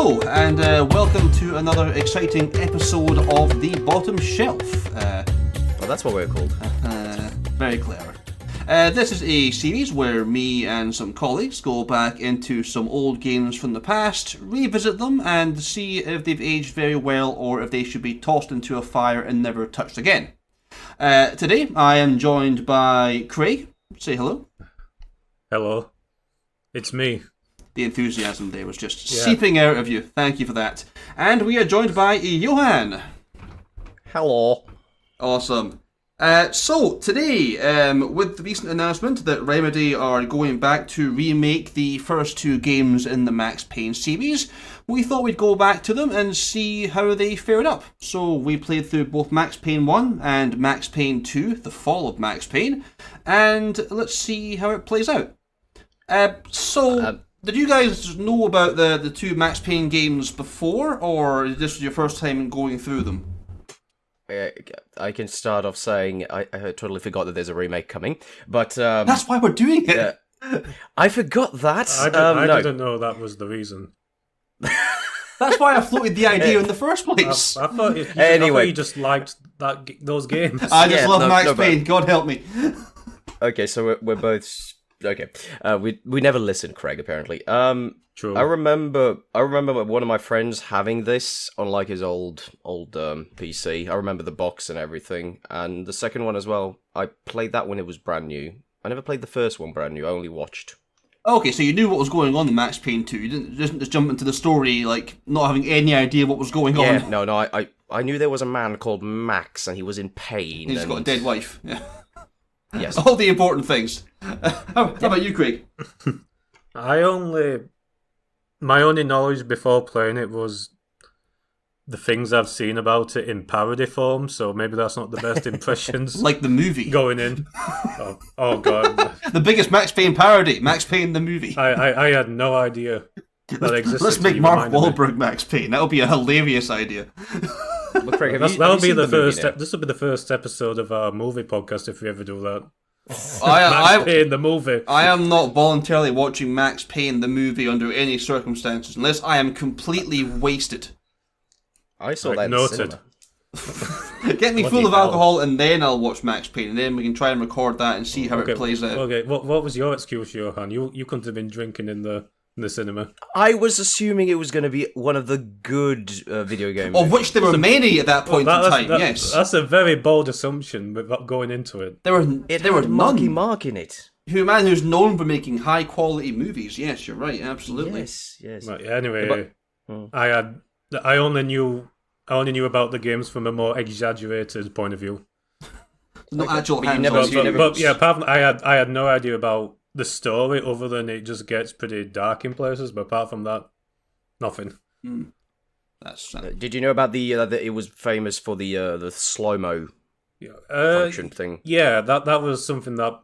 Hello, and welcome to another exciting episode of The Bottom Shelf. Well, that's what we're called. Very clever. This is a series where me and some colleagues go back into some old games from the past, revisit them, and see if they've aged very well or if they should be tossed into a fire and never touched again. Today, I am joined by Craig. Say hello. Hello. It's me. The enthusiasm there was just seeping out of you. Thank you for that. And we are joined by Johan. Hello. Awesome. So, today, with the recent announcement that Remedy are going back to remake the first two games in the Max Payne series, we thought we'd go back to them and see how they fared up. So, we played through both Max Payne 1 and Max Payne 2, The Fall of Max Payne, and let's see how it plays out. Did you guys know about the two Max Payne games before, or this was your first time going through them? I can start off saying I totally forgot that there's a remake coming, but that's why we're doing it. I forgot that. I didn't know that was the reason. That's why I floated the idea in the first place. I thought you just liked those games. I just love Max Payne. God help me. Okay, so we're both. Okay, we never listened, Craig. Apparently, True. I remember one of my friends having this on like his old PC. I remember the box and everything, and the second one as well. I played that when it was brand new. I never played the first one brand new. I only watched. Okay, so you knew what was going on in Max Payne 2. You didn't just jump into the story like not having any idea what was going on. Yeah, no. I knew there was a man called Max, and he was in pain. He's got a dead wife. Yeah. Yes. All the important things. How about you, Craig? My only knowledge before playing it was the things I've seen about it in parody form, so maybe that's not the best impressions. Like the movie. Going in. Oh God. The biggest Max Payne parody, Max Payne the movie. I had no idea that existed. Let's make Mark Wahlberg Max Payne. That would be a hilarious idea. Well, Craig, this will be the first episode of our movie podcast if we ever do that. Max Payne the movie. I am not voluntarily watching Max Payne the movie under any circumstances, unless I am completely wasted. I saw that in the cinema. Get me full of alcohol and then I'll watch Max Payne, and then we can try and record that and see how it plays out. Okay, what was your excuse, Johan? You couldn't have been drinking in the cinema. I was assuming it was going to be one of the good video games. Of which there were many at that point in time, yes. That's a very bold assumption without going into it. There were Marky Mark in it. A man who's known for making high quality movies. Yes, you're right, absolutely. Yes. Right, anyway, I only knew about the games from a more exaggerated point of view. Not actual hands. But apart from I had no idea about the story, other than it just gets pretty dark in places. But apart from that, nothing. That's. Did you know about that it was famous for the slow-mo function thing? Yeah, that was something that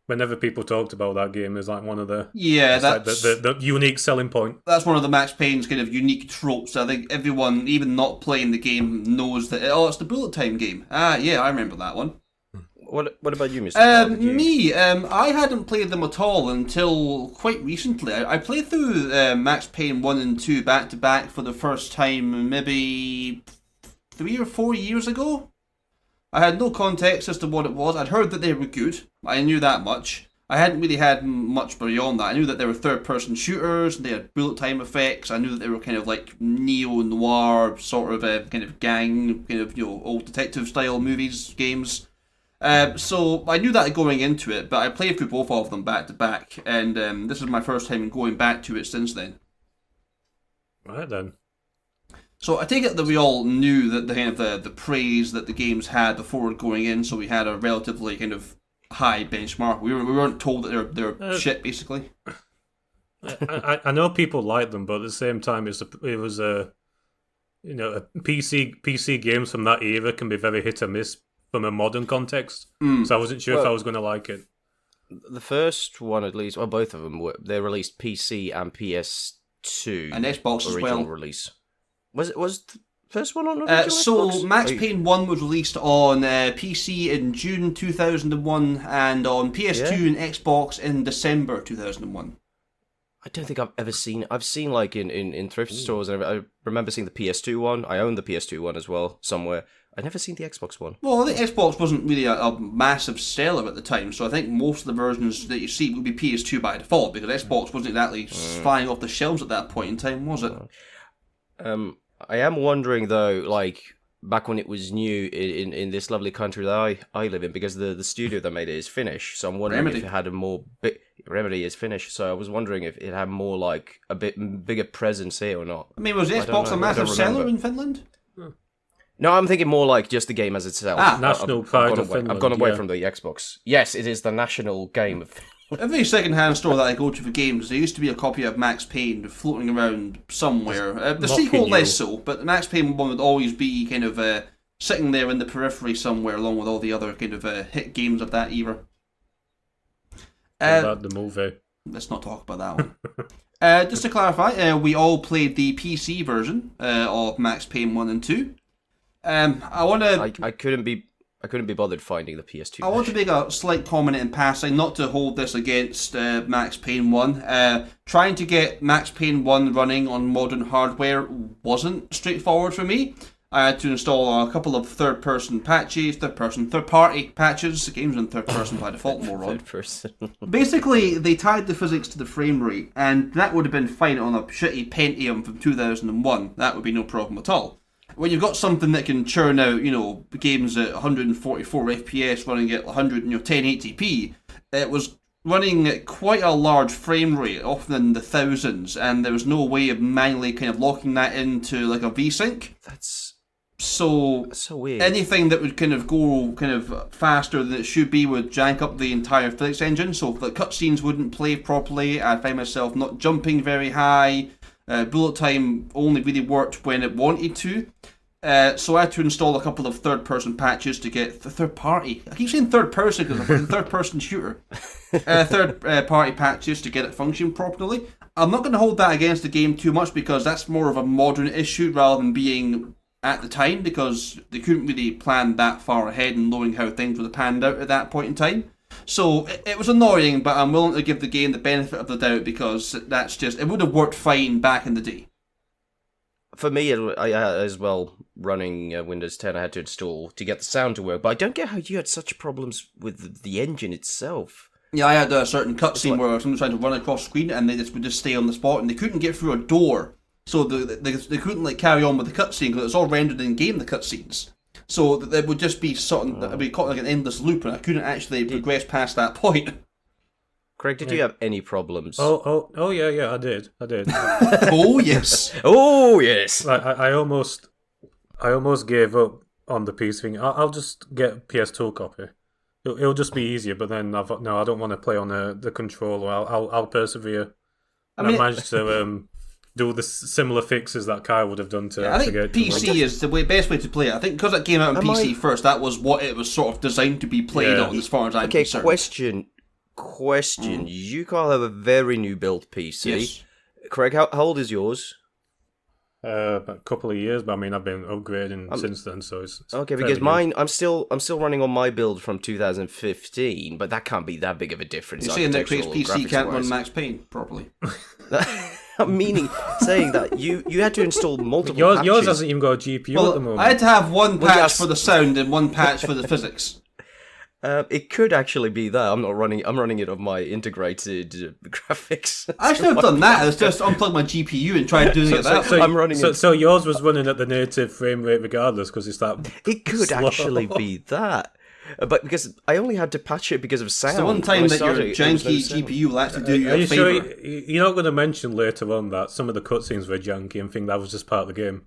whenever people talked about that game is like one of the that's the unique selling point. That's one of the Max Payne's kind of unique tropes. I think everyone, even not playing the game, knows that. Oh, it's the bullet time game. Ah, yeah, I remember that one. What about you, Mr. Me, I hadn't played them at all until quite recently. I played through Max Payne 1 and 2 back to back for the first time maybe 3 or 4 years ago. I had no context as to what it was. I'd heard that they were good. I knew that much. I hadn't really had much beyond that. I knew that they were third-person shooters, and they had bullet time effects. I knew that they were kind of like neo-noir, sort of a kind of gang, kind of, old detective-style movies, games. So I knew that going into it, but I played through both of them back to back, and this is my first time going back to it since then. Right then. So I take it that we all knew that the kind of the praise that the games had before going in, so we had a relatively kind of high benchmark. We weren't told that they're shit, basically. I know people like them, but at the same time, it was a PC games from that era can be very hit or miss from a modern context, so I wasn't sure if I was going to like it. The first one, at least, or both of them, they released PC and PS2, and Xbox as well. Release was the first one on original Xbox? So Max Payne 1 was released on PC in June 2001, and on PS2 and Xbox in December 2001. I don't think I've ever seen. I've seen like in thrift stores, and I remember seeing the PS2 one. I own the PS2 one as well somewhere. I've never seen the Xbox one. Well, I think Xbox wasn't really a massive seller at the time, so I think most of the versions that you see would be PS2 by default, because Xbox wasn't exactly flying off the shelves at that point in time, was it? I am wondering though, like back when it was new in this lovely country that I live in, because the studio that made it is Finnish, so I'm wondering Remedy. if it had a more Remedy is Finnish, so I was wondering if it had more like a bit bigger presence here or not. I mean, was I don't Xbox know, a I massive don't seller remember. in Finland? No, I'm thinking more like just the game as itself. National pride of Finland. I've gone away yeah. from the Xbox. Yes, it is the national game of. Every second-hand store that I go to for games, there used to be a copy of Max Payne floating around somewhere. The Mocking sequel you. less so, but the Max Payne one would always be kind of sitting there in the periphery somewhere, along with all the other kind of hit games of that era. What about the movie? Let's not talk about that one. Just to clarify, we all played the PC version of Max Payne 1 and 2. I want to. I couldn't be bothered finding the PS2. I want to make a slight comment in passing, not to hold this against Max Payne 1. Trying to get Max Payne 1 running on modern hardware wasn't straightforward for me. I had to install a couple of third-party patches. The game's in third person by default, moron. Third person. Basically, they tied the physics to the frame rate, and that would have been fine on a shitty Pentium from 2001. That would be no problem at all. When you've got something that can churn out, games at 144 FPS running at 1080p, it was running at quite a large frame rate, often in the thousands, and there was no way of manually kind of locking that into like a VSync. That's So weird. anything that would kind of go kind of faster than it should be would jank up the entire physics engine. So if the cutscenes wouldn't play properly, I'd find myself not jumping very high. Bullet time only really worked when it wanted to. So I had to install a couple of third-person patches to get the third-party. I keep saying third-person because I'm a third-person shooter. Third-party patches to get it function properly. I'm not going to hold that against the game too much because that's more of a modern issue rather than being at the time, because they couldn't really plan that far ahead and knowing how things would have panned out at that point in time. So it was annoying, but I'm willing to give the game the benefit of the doubt because that's just, it would have worked fine back in the day. For me, I as well, running Windows 10, I had to install to get the sound to work. But I don't get how you had such problems with the engine itself. Yeah, I had a certain cutscene where someone was trying to run across screen and they would just stay on the spot and they couldn't get through a door. So they couldn't carry on with the cutscene because it's all rendered in game, the cutscenes. So there would just be something that would be caught like an endless loop, and I couldn't actually progress past that point. Craig, did you have any problems? Oh yeah, I did. Oh yes. Oh yes. I almost gave up on the PC thing. I'll just get a PS2 copy. It'll just be easier. But then I don't want to play on the controller. I'll persevere. I managed to do the similar fixes that Kai would have done to. Yeah, I think get PC is the best way to play it. I think because it came out on PC first, that was what it was sort of designed to be played on, as far as I'm concerned. Question. You can't have a very new built PC. Yes. Craig, how old is yours? A couple of years, but I mean I've been upgrading since then, so it's okay. Because mine, I'm still running on my build from 2015, but that can't be that big of a difference. You're saying that Craig's PC can't run graphics-wise. Max Payne properly. I'm saying that you had to install multiple yours patches. hasn't even got a GPU at the moment. I had to have one patch for the sound and one patch for the physics. It could actually be that. I'm running it on my integrated graphics. I should have done that. It's just unplug my GPU and try doing it that way. I'm running it. So yours was running at the native frame rate regardless, because it's that. It could slow. actually be that. But because I only had to patch it because of sound. It's the one time When I that your started, there was no janky sound. GPU will actually do you Are a you favour. sure you're not going to mention later on that some of the cutscenes were janky and think that was just part of the game?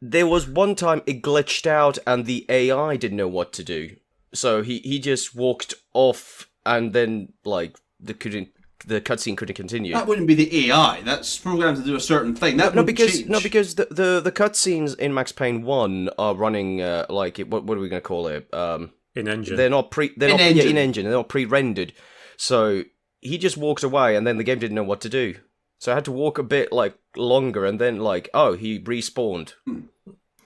There was one time it glitched out and the AI didn't know what to do. So he just walked off and then like the cutscene couldn't continue. That wouldn't be the AI. That's programmed to do a certain thing. That would change. because the cutscenes in Max Payne 1 are running what are we going to call it? In engine. They're not In-engine. in engine. They're not pre-rendered. So he just walked away and then the game didn't know what to do. So I had to walk a bit like longer and then he respawned.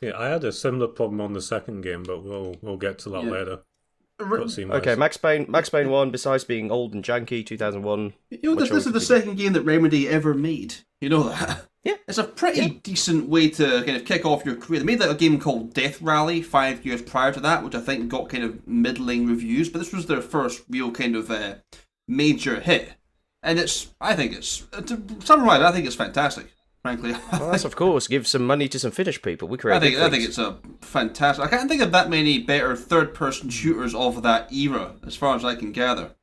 Yeah, I had a similar problem on the second game, but we'll get to that later. But seamless. Okay, Max Payne 1, besides being old and janky, 2001. This is the second game that Remedy ever made. You know that? Yeah. It's a pretty decent way to kind of kick off your career. They made a game called Death Rally 5 years prior to that, which I think got kind of middling reviews, but this was their first real kind of major hit. And to summarize, I think it's fantastic, frankly. Well, that's of course. Give some money to some Finnish people. We create I think it's a fantastic... I can't think of that many better third-person shooters of that era, as far as I can gather.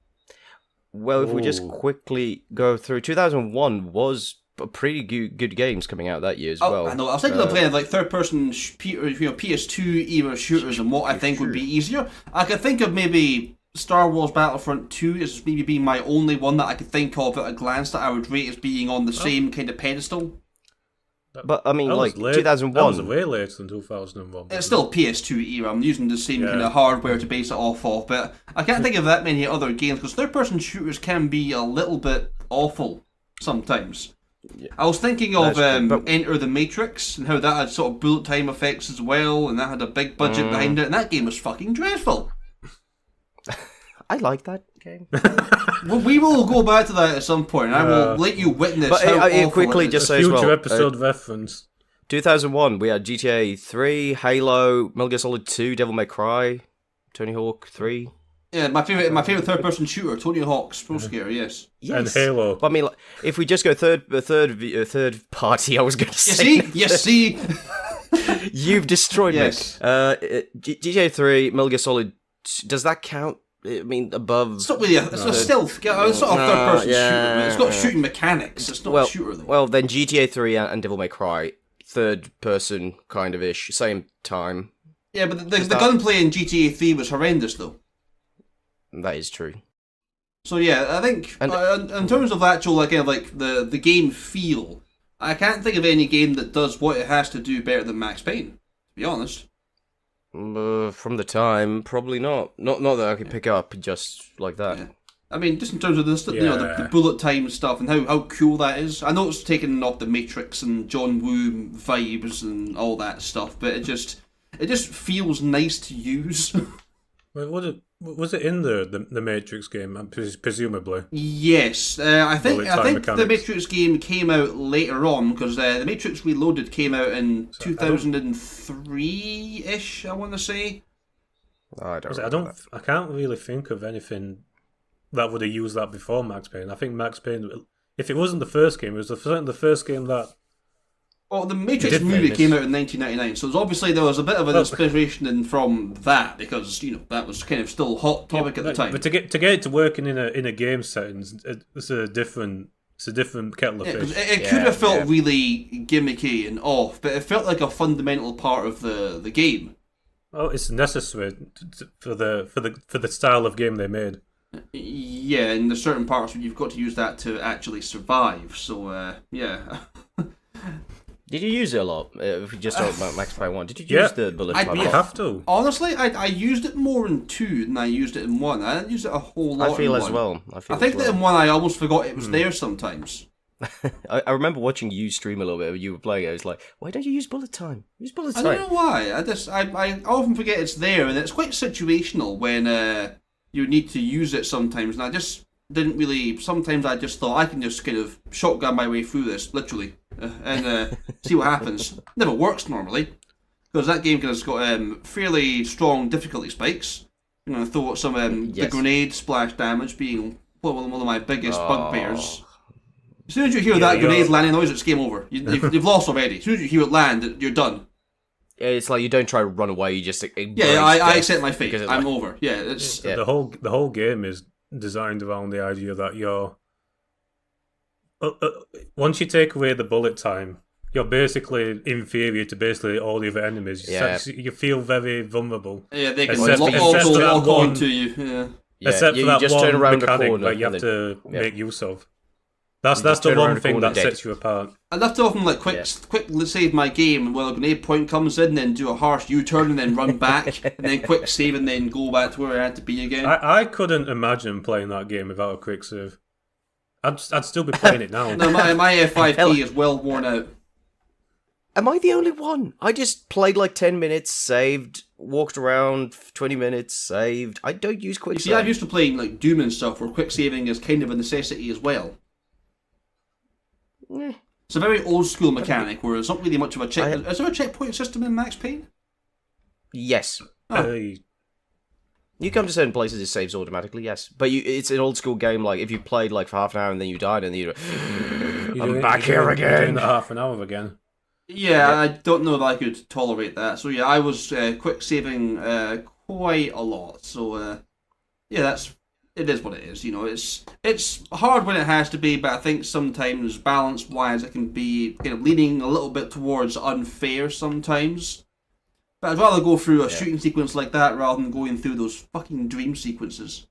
Well, if we just quickly go through, 2001 was pretty good games coming out that year as well. I know. I was thinking of playing like third-person PS2 era shooters and what I think would be easier. I could think of maybe Star Wars Battlefront 2 as maybe being my only one that I could think of at a glance that I would rate as being on the same kind of pedestal. But I mean, like 2001. That was way later than 2001. It's still PS2 era. I'm using the same kind of hardware to base it off of, but I can't think of that many other games because third-person shooters can be a little bit awful sometimes. Yeah. I was thinking of Enter the Matrix and how that had sort of bullet time effects as well, and that had a big budget behind it, and that game was fucking dreadful. I like that game. Well, we will go back to that at some point, and I will let you witness how awful quickly it is. just say as well. Future episode reference. 2001, we had GTA 3, Halo, Metal Gear Solid 2, Devil May Cry, Tony Hawk 3. Yeah, my favorite third-person shooter, Tony Hawk's Pro Scare, yes. And Halo. But I mean, like, if we just go third party, I was going to say. You see? You've destroyed me. GTA 3, Metal Gear Solid. Does that count? I mean, above. It's not really it's a stealth. It's not a third-person shooter. But it's got shooting mechanics. It's not a shooter though. Well, then GTA 3 and Devil May Cry, third-person kind of ish, same time. Yeah, but the gunplay in GTA 3 was horrendous though. That is true. So yeah, I think in terms of actual the game feel, I can't think of any game that does what it has to do better than Max Payne. To be honest. From the time, probably not. Not that I can pick up just like that. Yeah. I mean, just in terms of the bullet time stuff and how cool that is. I know it's taken off the Matrix and John Woo vibes and all that stuff, but it just feels nice to use. Wait, was it in the Matrix game? Presumably. Yes, I think the Matrix game came out later on because the Matrix Reloaded came out in 2003-ish. I want to say. I can't really think of anything that would have used that before Max Payne. I think Max Payne, if it wasn't the first game, it was the first game that. Well, the Matrix movie came out in 1999, so there was a bit of an inspiration from that because that was kind of still a hot topic at the time. But to get it to working in a game setting, it's a different kettle of fish. It could have felt really gimmicky and off, but it felt like a fundamental part of the game. Oh, it's necessary for the style of game they made. Yeah, and there's certain parts where you've got to use that to actually survive. So yeah. Did you use it a lot? If we just talk about Max Payne 1, did you use the bullet time? You have to. Honestly, I used it more in 2 than I used it in 1. I didn't use it a whole lot. I feel in as 1. well. I think that in 1 I almost forgot it was there sometimes. I remember watching you stream a little bit when you were playing. I was like, why don't you use bullet time? Use bullet time. I don't know why. I often forget it's there, and it's quite situational when you need to use it sometimes, and I just didn't really. Sometimes I just thought I can just kind of shotgun my way through this, literally, and see what happens. Never works normally because that game has got fairly strong difficulty spikes. I'm going to throw out some the grenade splash damage being one of my biggest bugbears. As soon as you hear that grenade landing noise, it's game over. You've lost already. As soon as you hear it land, you're done. It's like you don't try to run away. You just I accept my fate. I'm over. Yeah, it's the whole game is designed around the idea that you're once you take away the bullet time, you're basically inferior to basically all the other enemies. Yeah. You feel very vulnerable. Yeah, they can lock on to you. Yeah. Except for that just one turn around mechanic the corner that you have to make use of. That's the one thing that sets you apart. I love to often quick save my game while a grenade point comes in, then do a harsh U-turn and then run back, and then quick save and then go back to where I had to be again. I couldn't imagine playing that game without a quick save. I'd still be playing it now. No, my F5 key is well worn out. Am I the only one? I just played like 10 minutes, saved, walked around 20 minutes, saved. I don't use quick See, save. I'm used to playing like Doom and stuff, where quick saving is kind of a necessity as well. It's a very old school mechanic where it's not really much of a check. Is there a checkpoint system in Max Payne? Yes. Oh. You come to certain places, it saves automatically, yes. But it's an old school game, like, if you played, like, for half an hour and then you died, and then I'm back here again. You're doing that half an hour again. Yeah, I don't know if I could tolerate that. So yeah, I was quick saving quite a lot. So yeah, it is what it is. You know, it's hard when it has to be, but I think sometimes balance wise it can be kind of leaning a little bit towards unfair sometimes. But I'd rather go through a shooting sequence like that rather than going through those fucking dream sequences.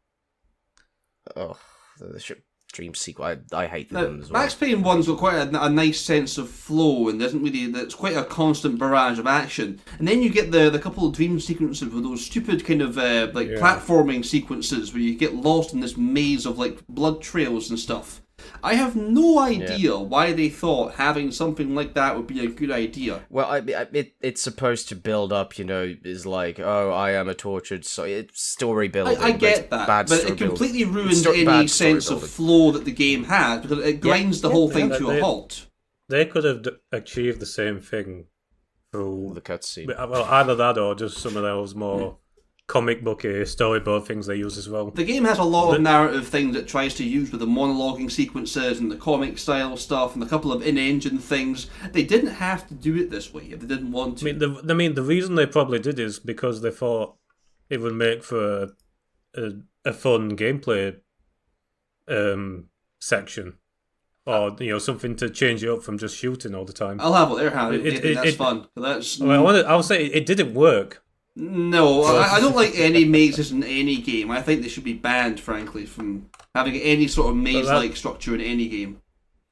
Oh, the dream sequence. I hate them as well. Max Payne 1's got quite a nice sense of flow and it's quite a constant barrage of action. And then you get the couple of dream sequences with those stupid kind of platforming sequences where you get lost in this maze of like blood trails and stuff. I have no idea why they thought having something like that would be a good idea. Well, it's supposed to build up, you know, is like, oh, I am a tortured, so it's story building. I get that, but it completely ruins any sense of flow that the game has, because it grinds the whole thing to a halt. They could have achieved the same thing through the cutscene. Well, either that or just some of those more comic booky storyboard things they use as well. The game has a lot of narrative things it tries to use with the monologuing sequences and the comic style stuff and a couple of in-engine things. They didn't have to do it this way if they didn't want to. I mean, the reason they probably did is because they thought it would make for a fun gameplay section. Or, you know, something to change it up from just shooting all the time. I'll have what they're having. That's fun. I'll say it didn't work. No, I don't like any mazes in any game. I think they should be banned, frankly, from having any sort of maze-like structure in any game.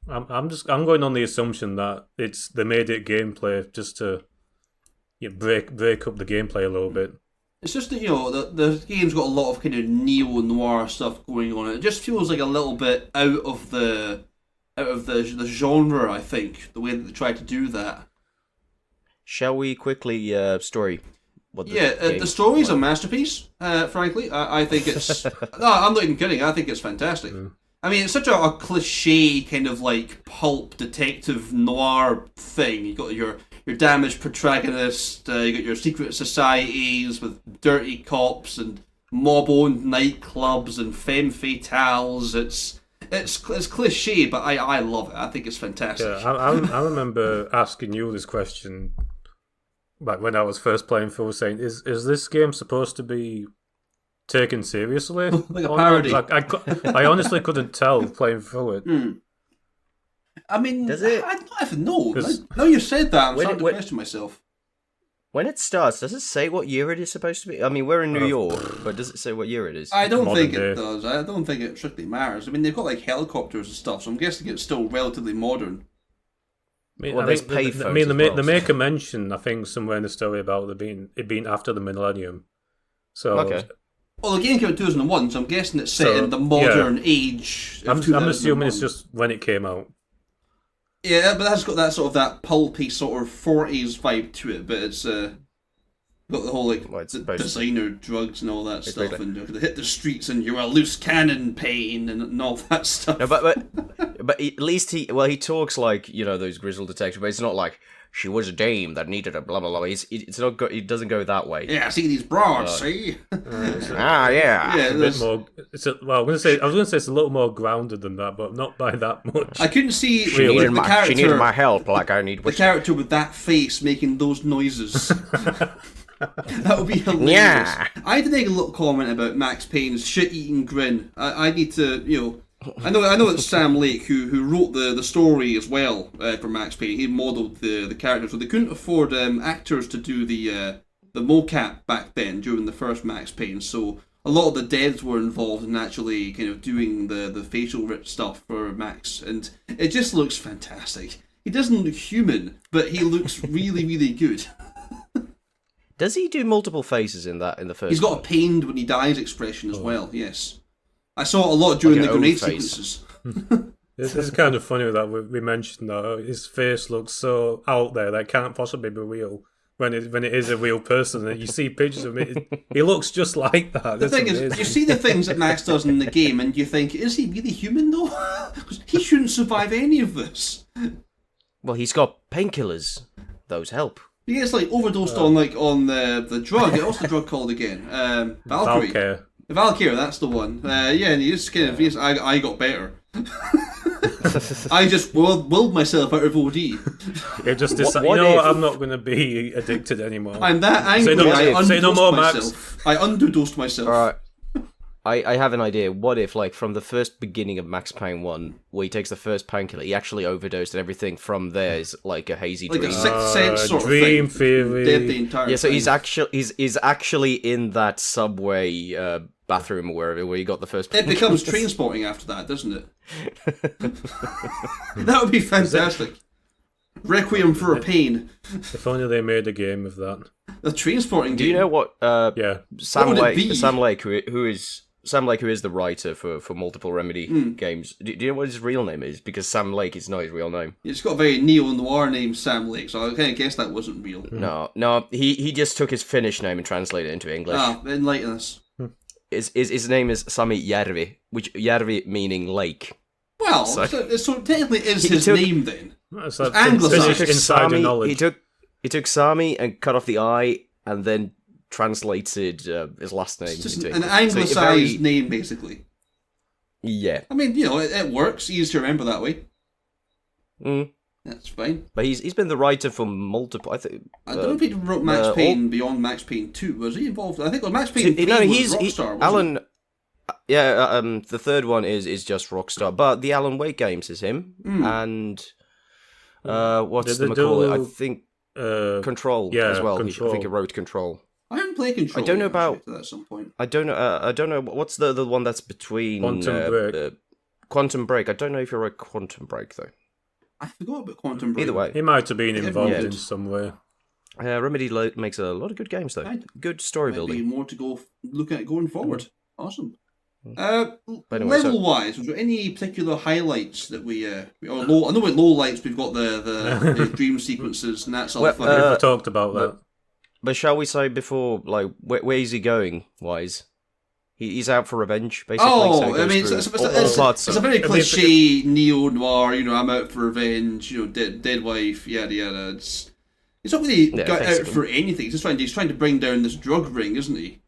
I'm going on the assumption that they made it gameplay just to break up the gameplay a little bit. It's just that, you know, the game's got a lot of kind of neo-noir stuff going on. It just feels like a little bit out of the genre, I think, the way that they tried to do that. Shall we quickly story? The story's a masterpiece, frankly. I think it's... No, I'm not even kidding. I think it's fantastic. I mean, it's such a cliché kind of like pulp detective noir thing. You got your damaged protagonist, you got your secret societies with dirty cops and mob-owned nightclubs and femme fatales. It's cliché, but I love it. I think it's fantastic. Yeah, I remember asking you this question back when I was first playing through, saying, "Is this game supposed to be taken seriously?" Like a parody. I honestly couldn't tell playing through it. I mean, does it? I don't even know. Now you said that, I'm starting to question myself. When it starts, does it say what year it is supposed to be? I mean, we're in New York, but does it say what year it is? I don't think it does. I don't think it strictly matters. I mean, they've got like helicopters and stuff, so I'm guessing it's still relatively modern. They make a mention, I think, somewhere in the story about it being after the millennium. So, okay. Well, the game came out in 2001, so I'm guessing it's set in the modern age. I'm assuming it's just when it came out. Yeah, but that's got that sort of that pulpy sort of 40s vibe to it, but it's got the whole designer drugs and all that stuff, and you're gonna hit the streets and you're a loose cannon Payne and all that stuff. No, but at least he talks like, you know, those grizzled detectives, but it's not like she was a dame that needed a blah blah blah. It doesn't go that way. Yeah, see these broads, see? Yeah. Yeah, a bit more. I was gonna say it's a little more grounded than that, but not by that much. I couldn't see she needed my help, like I need. The character with that face making those noises. That would be hilarious. Yeah. I had to make a little comment about Max Payne's shit-eating grin. I need to, you know... I know it's Sam Lake who wrote the story as well for Max Payne. He modelled the characters, so they couldn't afford actors to do the mocap back then during the first Max Payne. So a lot of the devs were involved in actually kind of doing the facial stuff for Max, and it just looks fantastic. He doesn't look human, but he looks really, really good. Does he do multiple faces in the first? He's got a pained when he dies expression as well. Yes. I saw it a lot during the grenade sequences. It's kind of funny that we mentioned that his face looks so out there that it can't possibly be real. When it is a real person, and you see pictures of him, he looks just like that. The thing is, you see the things that Max does in the game, and you think, is he really human though? Because he shouldn't survive any of this. Well, he's got painkillers. Those help. He gets like overdosed on the drug. What's the drug called again? Valkyrie. Valkyrie, that's the one. Yeah, and he just kind of, I got better. I just willed myself out of OD. It just decided, I'm not going to be addicted anymore. I'm that angry, say no more, myself. Max. I underdosed myself. Alright. I have an idea. What if, like, from the first beginning of Max Payne 1, where he takes the first painkiller, he actually overdosed and everything from there is like a hazy dream. Like a Sixth Sense sort dream of thing. theory. Dead the entire yeah, so thing. he's actually in that subway bathroom or wherever where he got the first It becomes train spotting after that, doesn't it? That would be fantastic. Requiem for a Pain. If only they made a game of that. The train spotting game. Do you know what? Yeah. Sam What would it Lake. be? Sam Lake, who is the writer for multiple Remedy games. Do you know what his real name is? Because Sam Lake is not his real name. He's got a very neo-noir name, Sam Lake, so I kind of guess that wasn't real. No, he just took his Finnish name and translated it into English. Enlighten us. His name is Sami Järvi, which Järvi meaning lake. Well, So- so technically it is his took- name then. That's like Anglicised. Finnish He took insider Sami, knowledge. he took Sami and cut off the I and then translated his last name. It's just into an English. So anglicised name, basically. Yeah. I mean, it works. Easy to remember that way. Mm. That's fine. But he's been the writer for multiple. I think. I don't know if he wrote Max Payne beyond Max Payne 2. Was he involved? I think Max Payne 3 was Rockstar, wasn't Alan. it? Yeah, the third one is just Rockstar, but the Alan Wake games is him, and what's Did the they call it? I do, think Control as well. Control. I think he wrote Control. I haven't played Control. I don't know yet. about- I'll check that at some point. I don't know. What's the one that's between Quantum Break. Quantum Break. I don't know if you're a Quantum Break though. I forgot about Quantum Break. Either way, He might have been involved Yeah. in some way. Remedy makes a lot of good games though. Right. Good story Might be building. more to go look at going forward. Awesome. Anyway, Level wise, was there any particular highlights that we or low? I know with low lights we've got the dream sequences and that's all Well, fun. We talked about that. But shall we say before, like, where is he going? Wise, he's out for revenge, basically. so he I goes mean, through it's all parts a of- very cliche neo noir. I'm out for revenge. Dead wife, yada yada. It's not really Yeah, got out basically. for anything. He's trying to bring down this drug ring, isn't he?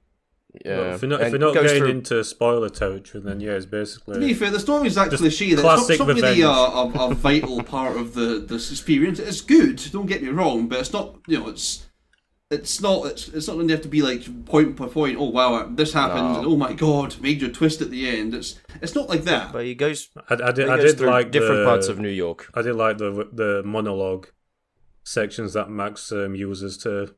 Yeah. If you're not and getting goes through- into spoiler territory, then yeah, it's To be basically fair, the story is that Just cliche that classic it's not really revenge. a vital part of the experience. It's good, don't get me wrong, but it's not. It's not going to have to be like point by point. Oh wow, this happened, No. and oh my god, major twist at the end. It's not like that. But he goes. I he goes did through like different the, parts of New York. I did like the monologue sections that Max uses to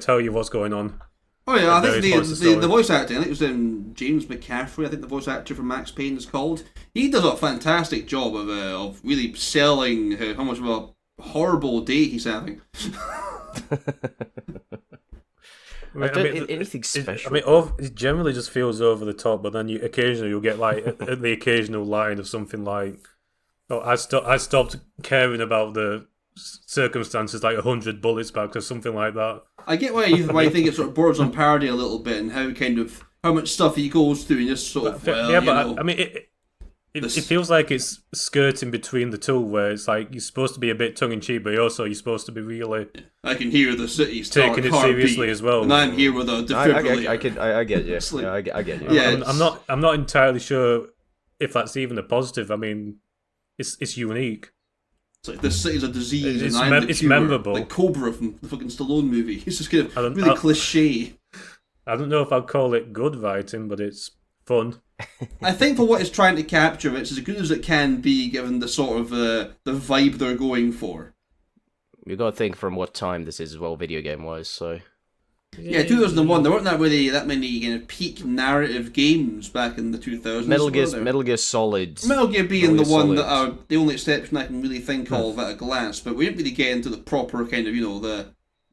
tell you what's going on. Oh yeah, I Various think parts of the the story. voice acting. I think it was James McCaffrey. I think the voice actor for Max Payne is called. He does a fantastic job of really selling how much of a horrible day he's having. Anything special. It generally just feels over the top, but then occasionally you'll get like the occasional line of something like, "Oh, I stopped caring about the circumstances like 100 bullets back," or something like that. I get why you think it sort of borders on parody a little bit, and how much stuff he goes through, and just sort of I mean, it feels like it's skirting between the two, where it's like you're supposed to be a bit tongue in cheek, but also you're supposed to be really I can hear the city's taking it seriously as well. and I'm here with a defibrillator. I get you. It's like- Yeah, I get you. Yeah. I'm not entirely sure if that's even a positive. I mean, it's unique. It's like this city's a disease, It's and I'm the it's cure. memorable. Like Cobra from the fucking Stallone movie. It's just kind of I don't- really cliche. I don't know if I'd call it good writing, but it's fun. I think for what it's trying to capture, it's as good as it can be, given the sort of the vibe they're going for. You've got to think from what time this is as well, video game wise. So Yeah, 2001. There weren't that many kind of peak narrative games back in the 2000s. Metal were there? Gear Solid. Metal Gear being Metal the Gear one Solid. that are the only exception I can really think of at a glance, but we didn't really get into the proper kind of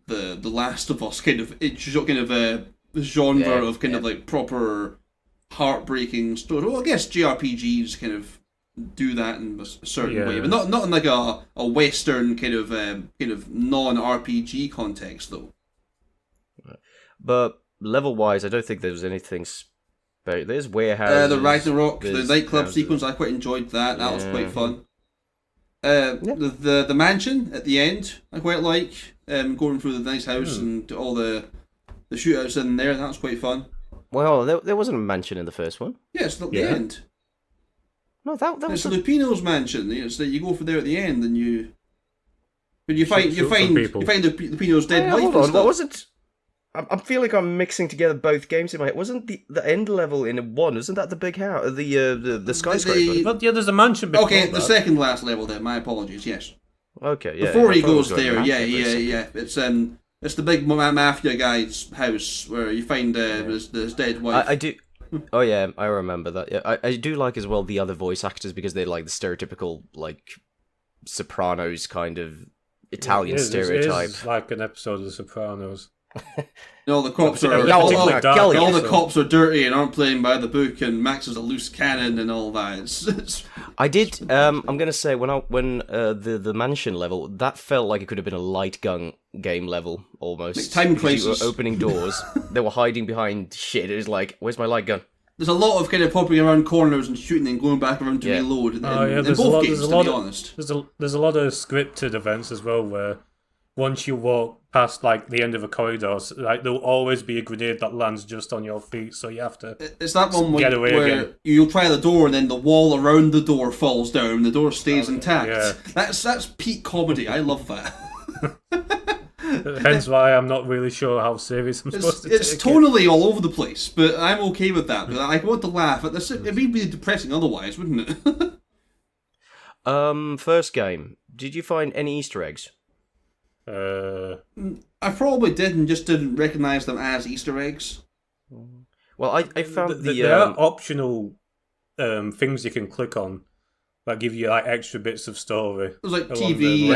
the Last of Us kind of genre of kind of like proper heartbreaking story. Well, I guess JRPGs kind of do that in a certain way, but not in like a Western kind of non-RPG context though. But level-wise, I don't think there was anything. There's warehouses. The Ragnarok, the nightclub houses. sequence, I quite enjoyed that. That was quite fun. The mansion at the end, I quite like. Going through the nice house and all the shootouts in there, that was quite fun. Well, there wasn't a mansion in the first one. Yeah, it's at the end. No, that was it's Lupino's mansion. It's that you go for there at the end and you find Lupino's dead wife. Hold on, what was it? I feel like I'm mixing together both games in my head. Wasn't the end level in one? Wasn't that the big house, the skyscraper? But yeah, there's a mansion before Okay, that. the second last level there. My apologies. Yes. Okay, yeah. Before he goes there, yeah. It's the big mafia guy's house where you find his dead wife. I do. Oh yeah, I remember that. Yeah, I do like as well the other voice actors because they're like the stereotypical like Sopranos kind of Italian stereotype. It's like an episode of The Sopranos. All the cops are all the cops are dirty and aren't playing by the book, and Max is a loose cannon and all that. I did. I'm gonna say when the mansion level, that felt like it could have been a light gun game level almost. Like Time Crisis. You were opening doors, they were hiding behind shit. It was like, where's my light gun? There's a lot of kind of popping around corners and shooting and going back around to reload. In both games, to be honest. There's a lot of scripted events as well where once you walk past like the end of a corridor, like there'll always be a grenade that lands just on your feet, so you have to. It's that one where again. You'll try the door and then the wall around the door falls down, and the door stays intact. Yeah. That's peak comedy. I love that. Hence why I'm not really sure how serious I'm supposed to take it. It's tonally all over the place, but I'm okay with that. But I want to laugh at this. It'd be really depressing otherwise, wouldn't it? First game. Did you find any Easter eggs? I probably did and just didn't recognise them as Easter eggs. Well, I found there are optional things you can click on that give you like extra bits of story. It was like TV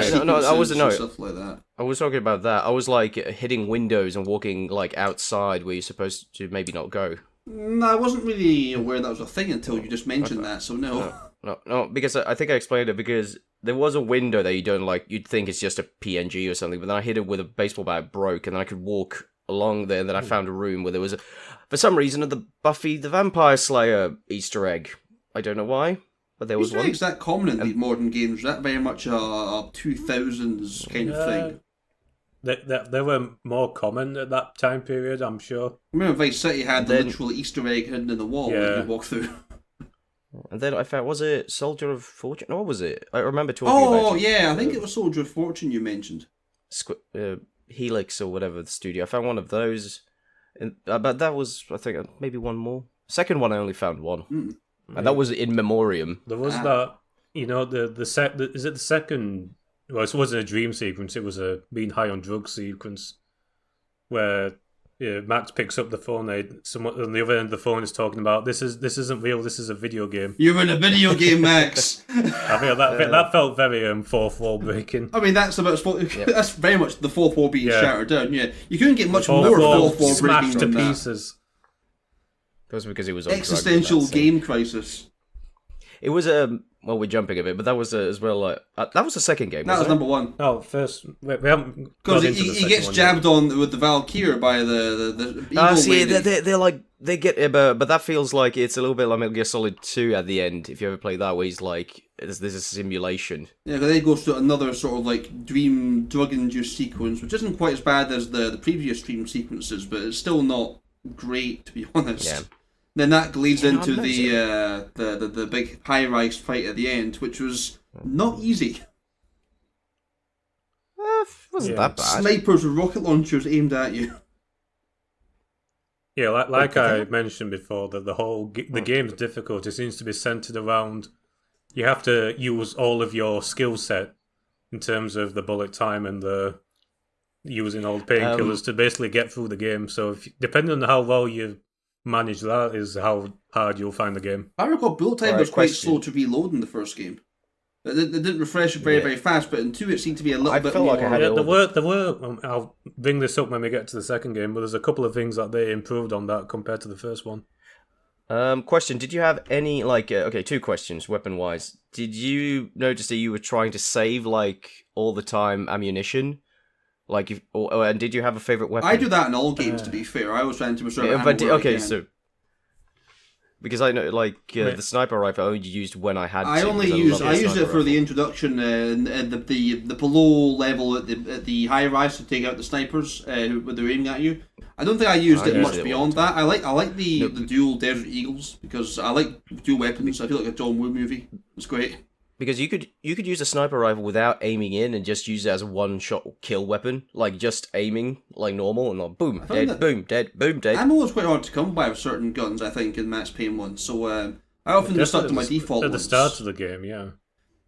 I wasn't stuff like that. I was talking about that. I was like hitting windows and walking like outside where you're supposed to maybe not go. No, I wasn't really aware that was a thing until you just mentioned that. So no, because I think I explained it because there was a window that you don't like. You'd think it's just a PNG or something, but then I hit it with a baseball bat, it broke, and then I could walk along there. And then I found a room where there was, for some reason, the Buffy the Vampire Slayer Easter egg. I don't know why, but there was Easter one. eggs that common in these modern games. That very much a 2000s kind of thing. They were more common at that time period, I'm sure. I remember Vice City had the literal Easter egg hidden in the wall that you walk through. And then I found, was it Soldier of Fortune? No, what was it? I remember talking about it. Oh, yeah, I think it was Soldier of Fortune you mentioned. Helix or whatever the studio. I found one of those. But that was, I think, maybe one more. Second one, I only found one. And that was in memoriam. There was that, is it the second... Well, it wasn't a dream sequence, it was a being high on drugs sequence where Max picks up the phone and someone on the other end of the phone is talking about this isn't real, this is a video game. You're in a video game, Max. I feel that felt very fourth wall breaking. I mean, that's that's very much the fourth wall being shattered down. Yeah, you couldn't get much more fourth wall breaking than that. Pieces. That was because it was on existential game crisis. It was well, we're jumping a bit, but that was as well. That was the second game. That was number one. Oh, first we haven't because he gets jabbed on with the Valkyrie by the evil see, lady. they're like they get, but that feels like it's a little bit like Metal Gear Solid 2 at the end. If you ever play that, where he's like, there's a simulation. Yeah, because then he goes to another sort of like dream drug-induced sequence, which isn't quite as bad as the previous dream sequences, but it's still not great to be honest. Yeah. Then that leads into the big high-rise fight at the end, which was not easy. Wasn't that bad. Snipers with rocket launchers aimed at you. Yeah, like I mentioned before, that the game's difficulty seems to be centered around you have to use all of your skill set in terms of the bullet time and the using all the painkillers to basically get through the game. So depending on how well you manage that is how hard you'll find the game. I recall bullet time was quite slow to reload in the first game. It didn't refresh very fast, but in 2 it seemed to be a little bit more... There were I'll bring this up when we get to the second game, but there's a couple of things that they improved on that compared to the first one. Question: did you have any okay, two questions, weapon-wise. Did you notice that you were trying to save all the time ammunition? And did you have a favorite weapon? I do that in all games. To be fair, I always try to preserve ammo where I can. So because I know the sniper rifle I only used when I had. I used it for the introduction and the below level at the high rise to take out the snipers when they're aiming at you. I don't think I used it much beyond that. I like the dual Desert Eagles because I like dual weapons. I feel like a John Woo movie. It's great. Because you could use a sniper rifle without aiming in and just use it as a one-shot kill weapon, just aiming like normal and boom, dead, boom, dead, boom, dead. Ammo is quite hard to come by with certain guns, I think, in Max Payne 1. So I often just stuck to my default at the ones. start of the game, yeah.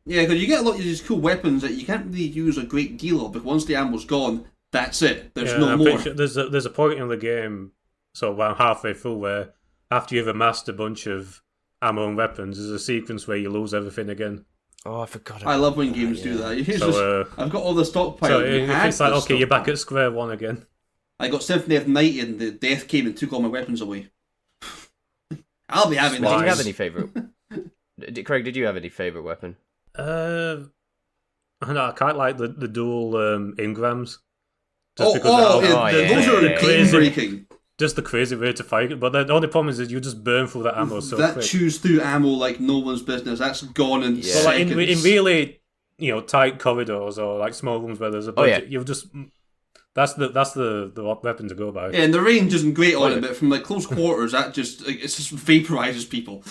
Yeah, because you get a lot of these cool weapons that you can't really use a great deal of, but once the ammo's gone, that's it. There's no more. Sure there's a point in the game, so around halfway through, where after you've amassed a bunch of ammo and weapons, there's a sequence where you lose everything again. Oh, I forgot. I love when games do that. I've got all the stockpile. So it's like, okay, you're back at square one again. I got 70th Night and the death came and took all my weapons away. I'll be having Did you have any favourite? Craig, did you have any favourite weapon? I quite like the dual engrams. Those are crazy. Just the crazy way to fight it, but the only problem is that you just burn through that ammo so quick. That chews through ammo like no one's business. That's gone in seconds. In really, tight corridors or small rooms where there's a budget, you'll just that's the weapon to go by. Yeah, and the range isn't great on it, but from close quarters, that just vaporizes people.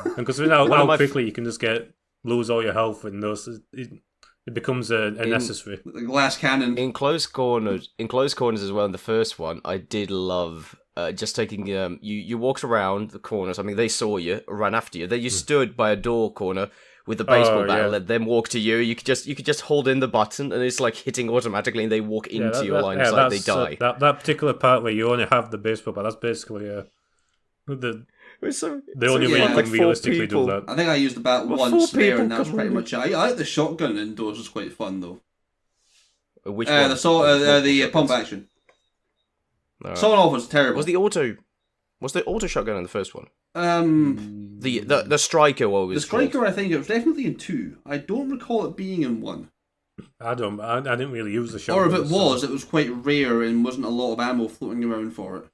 And because how quickly you can just lose all your health in those. It becomes a necessary. The glass cannon. In close corners as well. In the first one, I did love just taking you walked around the corners. I mean, they saw you, ran after you. Then you stood by a door corner with a baseball bat. Let them walk to you. You could just hold in the button, and it's hitting automatically, and they walk into your line of sight. They die. That particular part where you only have the baseball bat. That's basically the only way you can realistically do that. I think I used the bat once there, and that's pretty much it. I like the shotgun indoors. It's quite fun though. Which one? The pump action. Right. Someone off was terrible. Was the auto shotgun in the first one? The striker always. The striker, I think it was definitely in 2. I don't recall it being in 1. I didn't really use the shotgun. Or if it was quite rare and wasn't a lot of ammo floating around for it.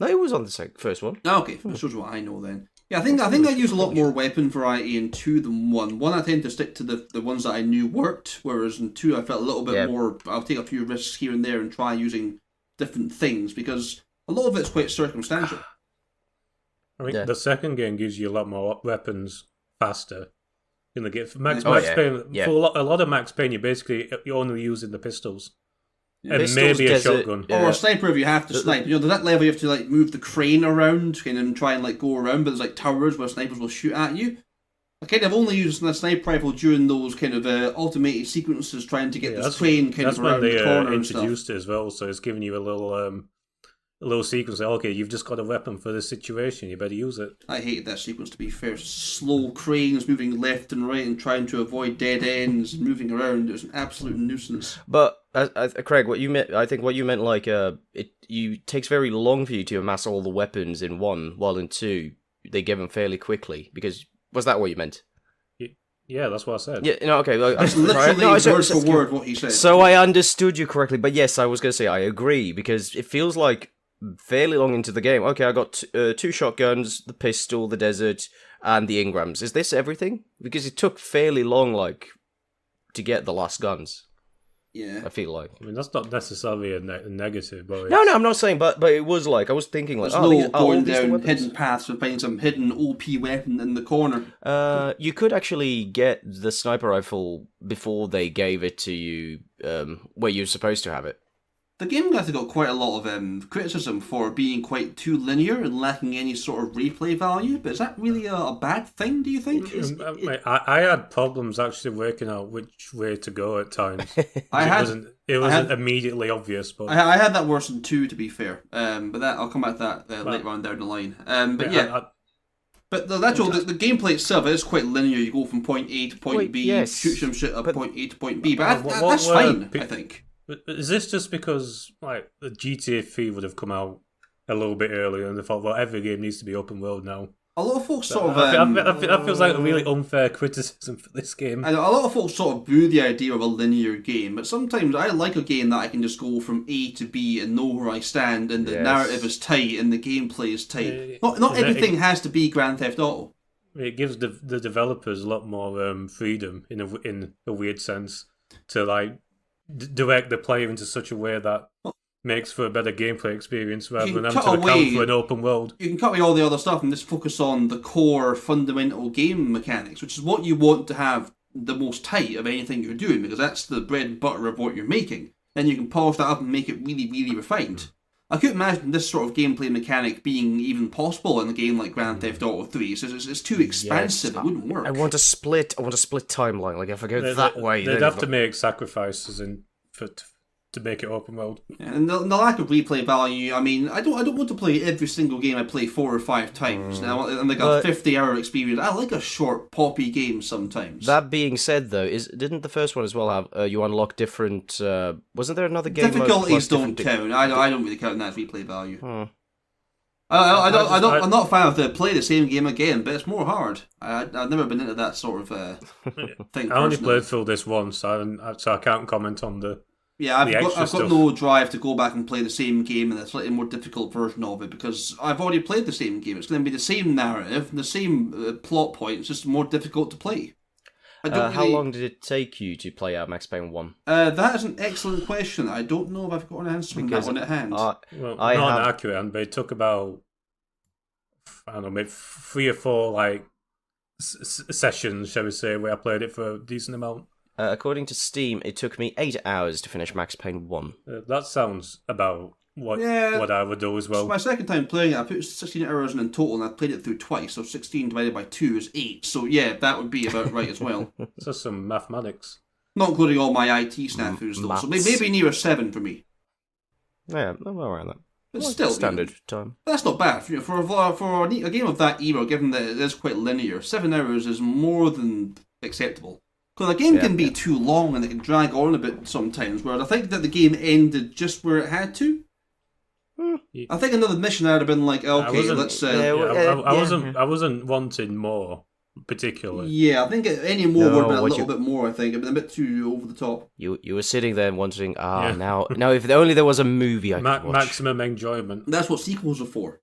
No, it was on the first one. Okay, that shows what I know then. Yeah, I think I use a lot more weapon variety in 2 than 1. 1, I tend to stick to the ones that I knew worked, whereas in 2 I felt a little bit more, I'll take a few risks here and there and try using different things, because a lot of it's quite circumstantial. I mean, the second game gives you a lot more weapons faster. In the game, Max Payne, for a lot of Max Payne, you're only using the pistols. And pistols, maybe a shotgun. Or a sniper if you have to snipe. There's that level you have to move the crane around and try and go around, but there's towers where snipers will shoot at you. I kind of only used a sniper rifle during those kind of automated sequences trying to get this crane around the corner and stuff. That's when they introduced it as well, so it's giving you a little sequence. Okay, you've just got a weapon for this situation. You better use it. I hated that sequence, to be fair. Slow cranes moving left and right and trying to avoid dead ends and moving around. It was an absolute nuisance. But Craig, what you meant? I think what you meant, it takes very long for you to amass all the weapons in 1, while in 2 they give them fairly quickly. Because was that what you meant? Yeah, that's what I said. Yeah, okay. That's literally word for word what he said. So I understood you correctly, but yes, I was going to say I agree, because it feels like fairly long into the game. Okay, I got 2 shotguns, the pistol, the desert, and the engrams. Is this everything? Because it took fairly long, to get the last guns. Yeah, I feel like. I mean, that's not necessarily a negative, but no, I'm not saying, but it was I was thinking there's going down hidden paths and finding some hidden OP weapon in the corner. You could actually get the sniper rifle before they gave it to you, where you're supposed to have it. The game actually got quite a lot of criticism for being quite too linear and lacking any sort of replay value, but is that really a bad thing, do you think? I had problems actually working out which way to go at times. It wasn't immediately obvious. But I had that worse in 2, to be fair, but I'll come back to that later on down the line. But the gameplay itself is quite linear. You go from point A to point B, shoot some shit at point A to point B, but that's fine, I think. Is this just because the GTA 3 would have come out a little bit earlier, and they thought, well, every game needs to be open world now. A lot of folks sort of... That feels like a really unfair criticism for this game. I know, a lot of folks sort of boo the idea of a linear game, but sometimes I like a game that I can just go from A to B and know where I stand, and the narrative is tight and the gameplay is tight. Not everything has to be Grand Theft Auto. It gives the developers a lot more freedom in a weird sense to like direct the player into such a way that makes for a better gameplay experience rather than having to account for an open world. You can cut away all the other stuff and just focus on the core fundamental game mechanics, which is what you want to have the most tight of anything you're doing, because that's the bread and butter of what you're making. Then you can polish that up and make it really, really refined. I couldn't imagine this sort of gameplay mechanic being even possible in a game like Grand Theft Auto 3. It's too expansive. It wouldn't work. I want a split timeline. Like if I go that way, they'd have to make sacrifices to make it open world. Yeah, and the lack of replay value. I mean, I don't want to play every single game I play 4 or 5 times. Now, and like a 50-hour experience. I like a short, poppy game sometimes. That being said, though, didn't the first one as well have you unlock different? Wasn't there another game? Difficulties don't count. I don't really count that as replay value. I'm not a fan of the play the same game again, but it's more hard. I've never been into that sort of thing. I only played through this once, so I can't comment on the. Yeah, I've got no drive to go back and play the same game in a slightly more difficult version of it, because I've already played the same game. It's going to be the same narrative, the same plot point, it's just more difficult to play. How long did it take you to play out Max Payne 1? That is an excellent question. I don't know if I've got an answer on that one at hand. Not an accurate, but it took about, I don't know, maybe 3 or 4 like sessions, shall we say, where I played it for a decent amount. According to Steam, it took me 8 hours to finish Max Payne 1. That sounds about what I would do as well. It's my second time playing it. I put 16 hours in total, and I played it through twice, so 16 divided by 2 is 8. So yeah, that would be about right as well. That's some mathematics. Not including all my IT snafus, though, so maybe near a 7 for me. Yeah, I'm around that. But still, standard time. That's not bad. For a game of that era, given that it is quite linear, 7 hours is more than acceptable. Because a game can be too long and it can drag on a bit sometimes, whereas I think that the game ended just where it had to. I think another mission I'd have been like, okay, let's... I wasn't wanting more, particularly. Yeah, I think any more would have been a little bit more, I think. It'd been a bit too over the top. You were sitting there and wondering, now if only there was a movie I could watch. Maximum enjoyment. That's what sequels are for.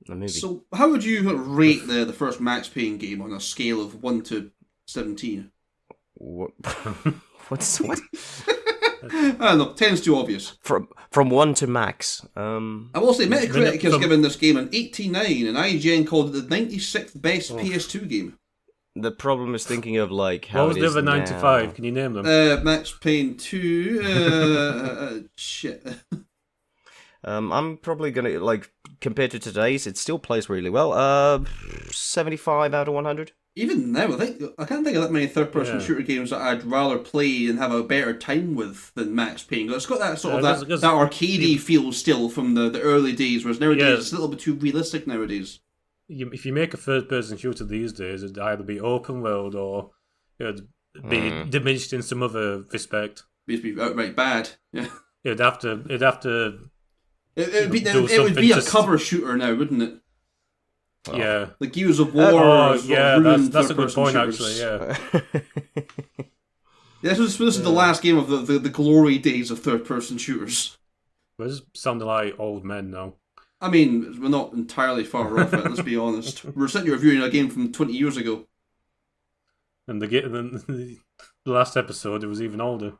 A movie. So, how would you rate the first Max Payne game on a scale of 1 to 17? What? I don't know, 10's too obvious. From 1 to max. I will say Metacritic has given this game an 89, and IGN called it the 96th best PS2 game. The problem is thinking of like how what was it the is other 95? now. Can you name them? Max Payne 2. Shit. I'm probably gonna compared to today's, it still plays really well. 75 out of 100. Even now, I can't think of that many third-person shooter games that I'd rather play and have a better time with than Max Payne. It's got that sort of that arcadey feel still from the early days, whereas nowadays it's a little bit too realistic nowadays. If you make a third-person shooter these days, it'd either be open world or it'd be diminished in some other respect. It'd be outright bad. Yeah. It'd have to. It would be a cover shooter now, wouldn't it? Oh. Yeah, the Gears of War. That's a good point, actually. Yeah, this is the last game of the glory days of third-person shooters. We're just sounding like old men now. I mean, we're not entirely far off it. Let's be honest. We're sitting here reviewing a game from 20 years ago, and the last episode it was even older.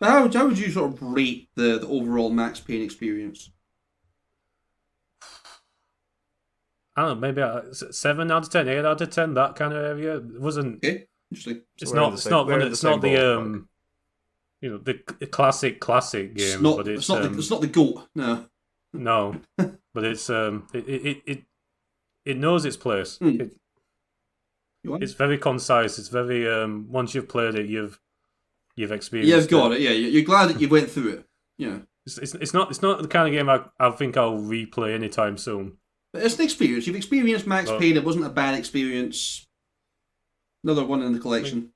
How would you sort of rate the overall Max Payne experience? I don't know, maybe 7 out of 10, 8 out of 10, that kind of area. It wasn't. Okay, interesting. It's not the classic games, but it's not the GOAT. No. No, but it's it knows its place. It's very concise. It's very once you've played it, you've experienced. Yeah, you've got it. Yeah, you're glad that you went through it. Yeah. It's not the kind of game I think I'll replay anytime soon. But it's an experience. You've experienced Max Payne. It wasn't a bad experience. Another one in the collection.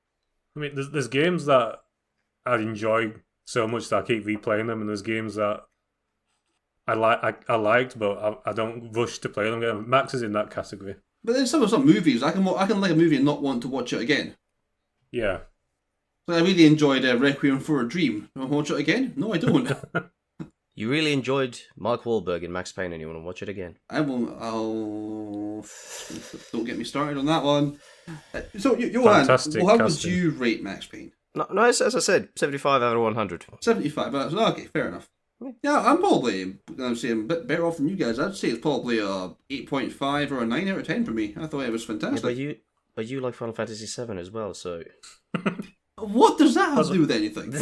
I mean there's games that I enjoy so much that I keep replaying them, and there's games that I liked, but I don't rush to play them. Max is in that category. But then some movies, I can like a movie and not want to watch it again. Yeah. So I really enjoyed Requiem for a Dream. Do I want to watch it again? No, I don't. You really enjoyed Mark Wahlberg in Max Payne and you want to watch it again? I won't. Don't get me started on that one. So, Johan, how would you rate Max Payne? No, as I said, 75 out of 100. 75. Okay, fair enough. Yeah, I'm probably I'm saying a bit better off than you guys. I'd say it's probably a 8.5 or a 9 out of 10 for me. I thought it was fantastic. Yeah, but you like Final Fantasy 7 as well, so. What does that have to do with anything?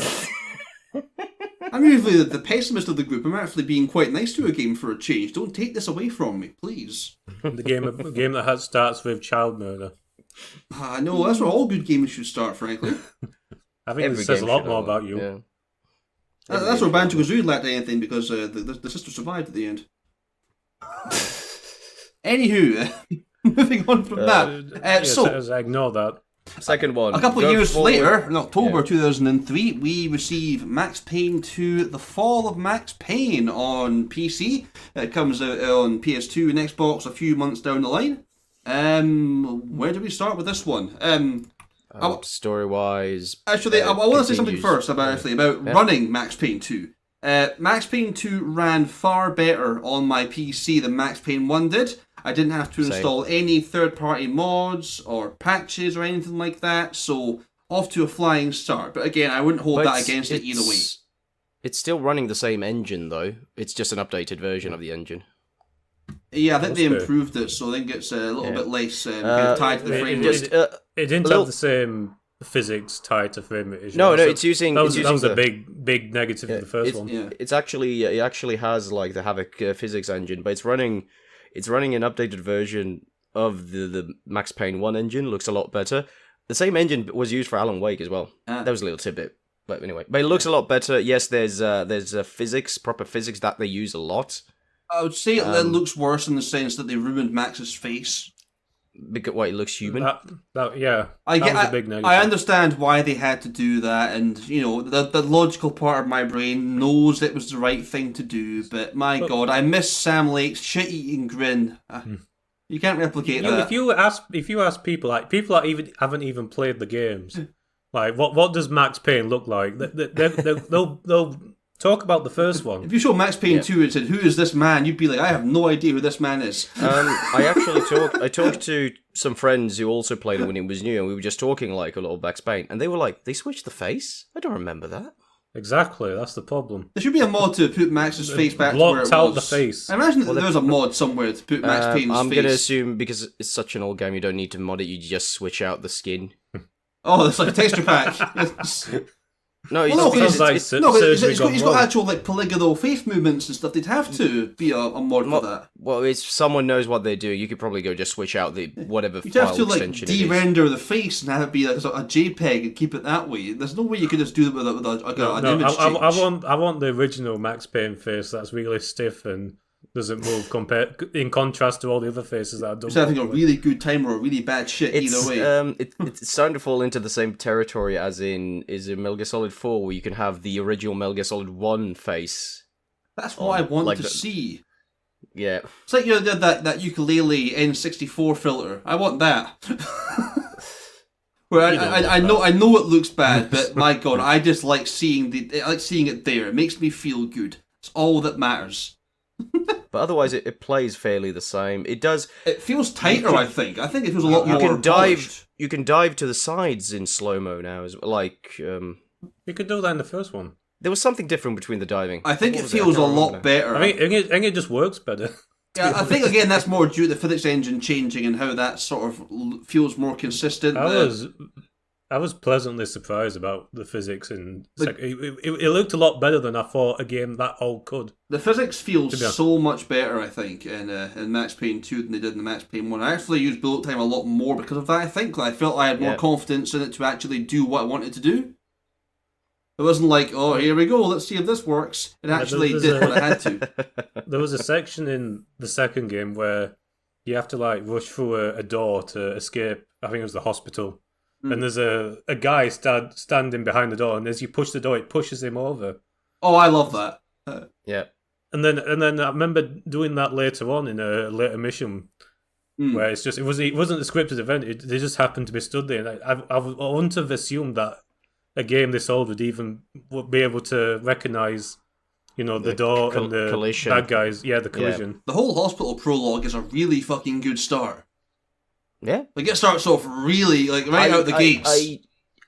I'm usually the pessimist of the group. I'm actually being quite nice to a game for a change. Don't take this away from me, please. The game that starts with child murder. I know, that's where all good games should start, frankly. I think it says a lot more about you. Yeah. That's where Banjo-Kazooie lacked anything because the sister survived at the end. Anywho, moving on from that. So ignore that. Second one. A couple of years later, in October 2003, we receive Max Payne 2, The Fall of Max Payne on PC. It comes out on PS2 and Xbox a few months down the line. Where do we start with this one? Story-wise... Actually, I want to say something first about running Max Payne 2. Max Payne 2 ran far better on my PC than Max Payne 1 did. I didn't have to install any third-party mods or patches or anything like that, so off to a flying start. But again, I wouldn't hold that against it either way. It's still running the same engine, though. It's just an updated version of the engine. Yeah, I think they improved it, so I think it's a little bit less tied to the frame rate. It didn't have the same physics tied to frame rate. No, it's using... That was a big negative of the first one. Yeah. It's actually... It actually has, like, the Havoc physics engine, but it's running an updated version of the Max Payne 1 engine. Looks a lot better. The same engine was used for Alan Wake as well. That was a little tidbit. But anyway, but it looks a lot better. Yes, there's physics, proper physics that they use a lot. I would say it looks worse in the sense that they ruined Max's face. Because it looks human. That was a big negative. I understand why they had to do that, and the logical part of my brain knows it was the right thing to do. But God, I miss Sam Lake's shit-eating grin. You can't replicate that. If you ask people, like people that haven't even played the games, like what does Max Payne look like? They'll talk about the first one. If you show Max Payne 2 and said, "Who is this man?" you'd be like, "I have no idea who this man is." I talked to some friends who also played it when it was new, and we were just talking like a lot of Max Payne, and they were like, "They switched the face? I don't remember that." Exactly, that's the problem. There should be a mod to put Max's face back to where it was. Blocked out the face. I imagine that there's a mod somewhere to put Max Payne's face. I'm going to assume, because it's such an old game, you don't need to mod it, you just switch out the skin. Oh, it's like a texture pack. No, he's got actual like polygonal face movements and stuff. They'd have to be a mod for that. Well, if someone knows what they're doing, you could probably go just switch out the whatever You'd file have to extension de-render the face and have it be like a JPEG and keep it that way. There's no way you could just do it with an image change. I want the original Max Payne face that's really stiff and doesn't move in contrast to all the other faces that I've done. It's having a really good time or a really bad shit either way. It's starting to fall into the same territory as in Metal Gear Solid 4, where you can have the original Metal Gear Solid 1 face. That's what I want to see. Yeah. It's like you did that ukulele N64 filter. I want that. Where I know it looks bad, but my God, I just like seeing it there. It makes me feel good. It's all that matters. But otherwise, it plays fairly the same. It does. It feels tighter. I think it feels a lot more. You can dive to the sides in slow mo now, as like. You could do that in the first one. There was something different between the diving. I think it feels a lot better. I think it just works better. Yeah, I think again that's more due to the physics engine changing and how that sort of feels more consistent. I was pleasantly surprised about the physics, and it looked a lot better than I thought a game that old could. The physics feels so much better, I think, in Max Payne 2 than they did in the Max Payne 1. I actually used bullet time a lot more because of that, I think. I felt I had more confidence in it to actually do what I wanted to do. It wasn't like, oh, here we go, let's see if this works. It actually did what I had to. There was a section in the second game where you have to rush through a door to escape. I think it was the hospital. And there's a guy standing behind the door, and as you push the door, it pushes him over. Oh, I love that. Yeah. And then I remember doing that later on in a later mission where it wasn't a scripted event. They just happened to be stood there, and I wouldn't have assumed that a game this old would be able to recognize, the door and the collision. bad guys. Yeah, the collision. The whole hospital prologue is a really fucking good start. Yeah. Like, it starts off really, like, right out the gates.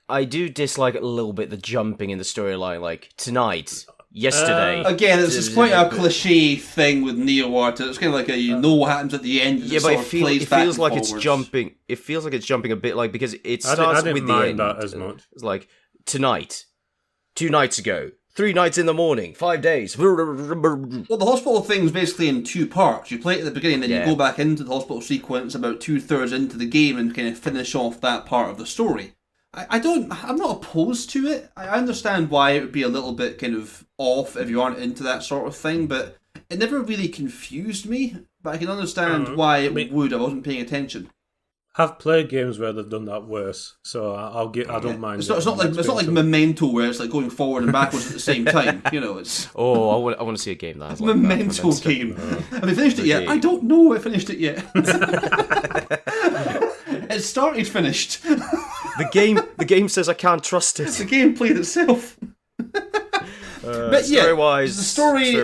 I do dislike a little bit the jumping in the storyline, like, tonight, yesterday. Again, it's quite a cliche thing with noir. It's kind of like you know what happens at the end. Yeah, but it feels like it's jumping. It feels like it's jumping a bit, like, because it starts with the end. That as much. It's like, tonight, 2 nights ago, 3 nights in the morning, 5 days. Well, the hospital thing's basically in 2 parts. You play it at the beginning, then you go back into the hospital sequence about 2/3 into the game and kind of finish off that part of the story. I'm not opposed to it. I understand why it would be a little bit kind of off if you aren't into that sort of thing, but it never really confused me. But I can understand why it would. I wasn't paying attention. I've played games where they've done that worse, so I don't mind. It's not like Memento where it's like going forward and backwards at the same time. It's I want to see a game that has like Memento game. Have they finished it yet? I don't know. I finished it yet. It started finished. The game says I can't trust it. The game played itself. But yeah, story-wise, the story.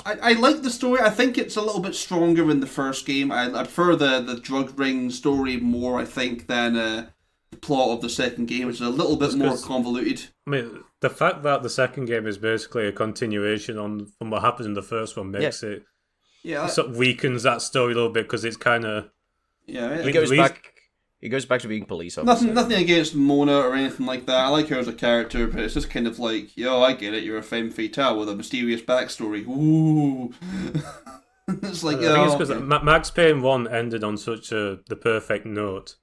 I like the story. I think it's a little bit stronger in the first game. I prefer the drug ring story more, I think, than the plot of the second game, which is a little bit more convoluted. I mean, the fact that the second game is basically a continuation from what happened in the first one makes it. Yeah, sort of weakens that story a little bit because it's kind of. Yeah, it goes back. He goes back to being police officer. Nothing against Mona or anything like that. I like her as a character, but it's just kind of like, I get it, you're a femme fatale with a mysterious backstory. Ooh. It's like, I think it's because Max Payne 1 ended on such the perfect note.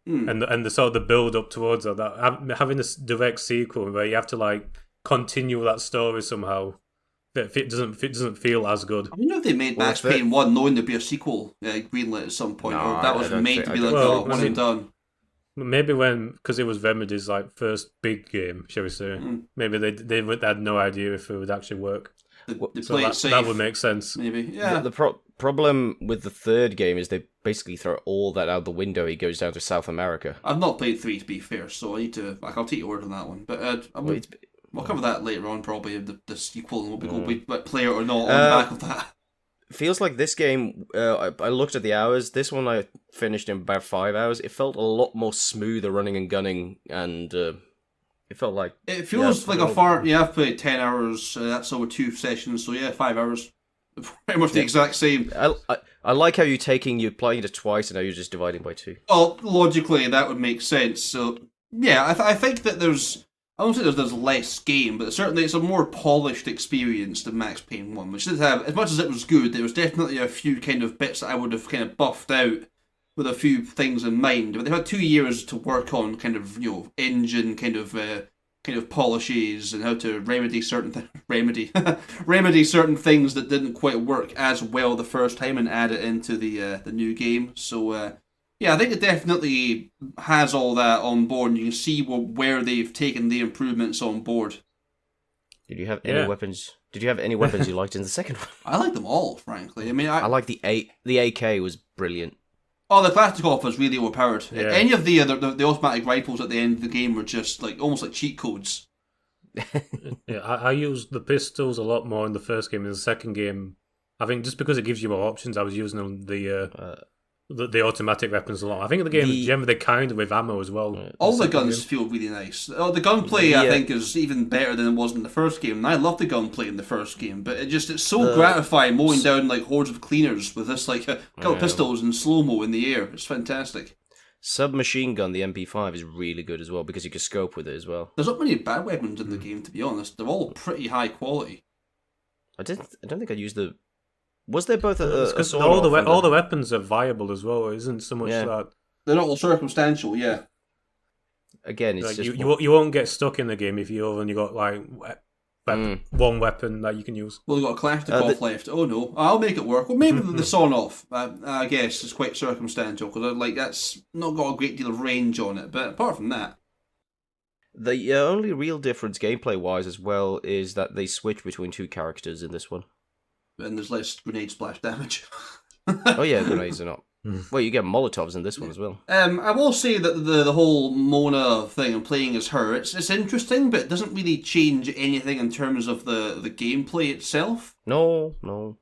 And the sort of the build up towards that, having this direct sequel where you have to continue that story somehow. It doesn't feel as good. I wonder if they made Max Payne 1 knowing there'd be a sequel greenlit at some point, or that was made to be one and done. Maybe because it was Remedy's first big game, shall we say? Maybe they had no idea if it would actually work. That would make sense. Maybe, yeah. The problem with the third game is they basically throw all that out the window. He goes down to South America. I've not played 3 to be fair, so I need to. I'll take your word on that one. But we'll cover that later on, probably, the sequel, and we play it or not on the back of that. Feels like this game, I looked at the hours, this one I finished in about 5 hours. It felt a lot more smoother running and gunning, and it felt like... It feels like a far... Yeah, I've played 10 hours, that's over 2 sessions, so 5 hours. Pretty much the exact same. I like how you're playing it twice, and now you're just dividing by 2. Well, logically, that would make sense, so... Yeah, I think that there's... I don't say there's less game, but certainly it's a more polished experience than Max Payne 1, which did have, as much as it was good, there was definitely a few kind of bits that I would have kind of buffed out with a few things in mind. But they've had 2 years to work on kind of, engine kind of polishes and how to remedy certain remedy certain things that didn't quite work as well the first time and add it into the new game. So yeah, I think it definitely has all that on board, and you can see where they've taken the improvements on board. Did you have any weapons? Did you have any weapons you liked in the second one? I like them all, frankly. I mean, I like the AK was brilliant. Oh, the Kalashnikov was really overpowered. Yeah. Any of the automatic rifles at the end of the game were just almost like cheat codes. Yeah, I used the pistols a lot more in the first game. In the second game, I think just because it gives you more options, I was using the automatic weapons a lot. I think in the game, generally, they're kind with ammo as well. All the guns feel really nice. The gunplay, I think, is even better than it was in the first game. And I love the gunplay in the first game, but it's so gratifying mowing down hordes of cleaners with this a couple of pistols in slow-mo in the air. It's fantastic. Submachine gun, the MP5, is really good as well because you can scope with it as well. There's not many bad weapons in the game, to be honest. They're all pretty high quality. I don't think I used the... Was there both because all the weapons are viable as well? It isn't so much that they're not all circumstantial. Yeah. Again, it's just you won't get stuck in the game if you've only got one weapon that you can use. Well, they've got a Kalashnikov left. Oh no, I'll make it work. Well, maybe the sawn off. I guess it's quite circumstantial because that's not got a great deal of range on it. But apart from that, the only real difference gameplay wise as well is that they switch between 2 characters in this one. and there's less grenade splash damage. Oh yeah, grenades are not. Well, you get Molotovs in this one as well. I will say that the whole Mona thing and playing as her, it's interesting, but it doesn't really change anything in terms of the gameplay itself. No.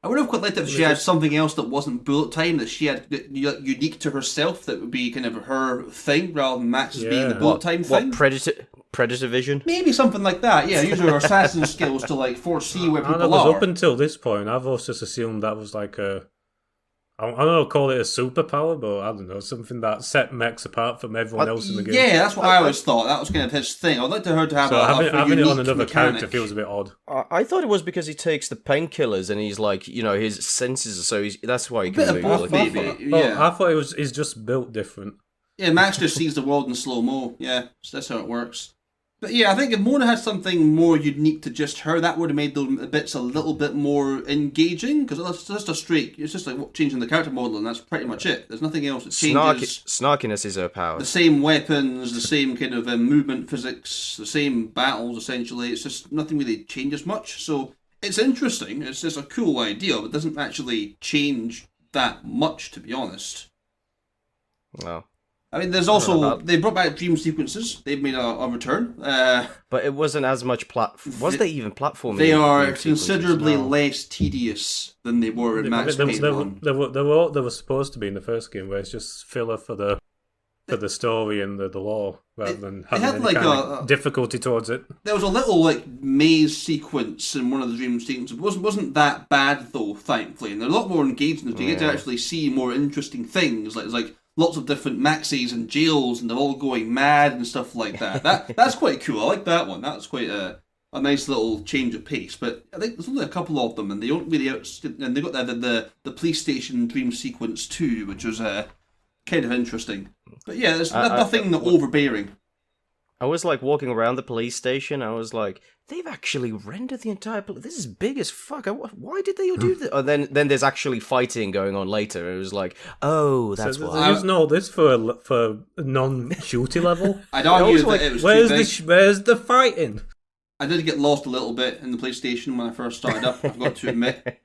I would have quite liked it if she had something else that wasn't bullet time, that she had unique to herself, that would be kind of her thing, rather than Max's being the bullet time thing. What, Predator vision? Maybe something like that, yeah. Use her assassin skills to like foresee where people are. Up until this point, I've always just assumed that was like I don't know, call it a superpower, but I don't know, something that set mechs apart from everyone else in the game. Yeah, that's what I always thought. That was kind of his thing. I'd like to her to have having it on another mechanic. character feels a bit odd. I thought it was because he takes the painkillers and he's like, his senses are so that's why he can move. Both, maybe. Yeah. I thought he's just built different. Yeah, Max just sees the world in slow-mo. Yeah, so that's how it works. But yeah, I think if Mona had something more unique to just her, that would have made the bits a little bit more engaging, because it's just it's just like changing the character model, and that's pretty much it. There's nothing else that changes. Snarkiness is her power. The same weapons, the same kind of movement physics, the same battles, essentially. It's just nothing really changes much, so it's interesting. It's just a cool idea, but it doesn't actually change that much, to be honest. No. I mean, there's also, they brought back dream sequences. They've made a return. But it wasn't as much was they even platforming? They are considerably less tedious than they were in Max Payne 1. They were supposed to be in the first game, where it's just filler for the story and the lore, rather than having any kind of difficulty towards it. There was a little like maze sequence in one of the dream sequences. It wasn't that bad though, thankfully. And they're a lot more engaging. You get to actually see more interesting things. Like lots of different maxis and jails, and they're all going mad and stuff like that. That's quite cool. I like that one. That's quite a nice little change of pace. But I think there's only a couple of them, and they don't really and they got the police station dream sequence too, which was kind of interesting. But yeah, there's nothing overbearing. I was like walking around the police station. I was like, they've actually rendered the entire place. This is big as fuck. Why did they do this? Oh, then there's actually fighting going on later. It was like, oh, that's why. They're using all this for non-shooty level. I'd argue that it was where's the fighting? I did get lost a little bit in the police station when I first started up, I've got to admit.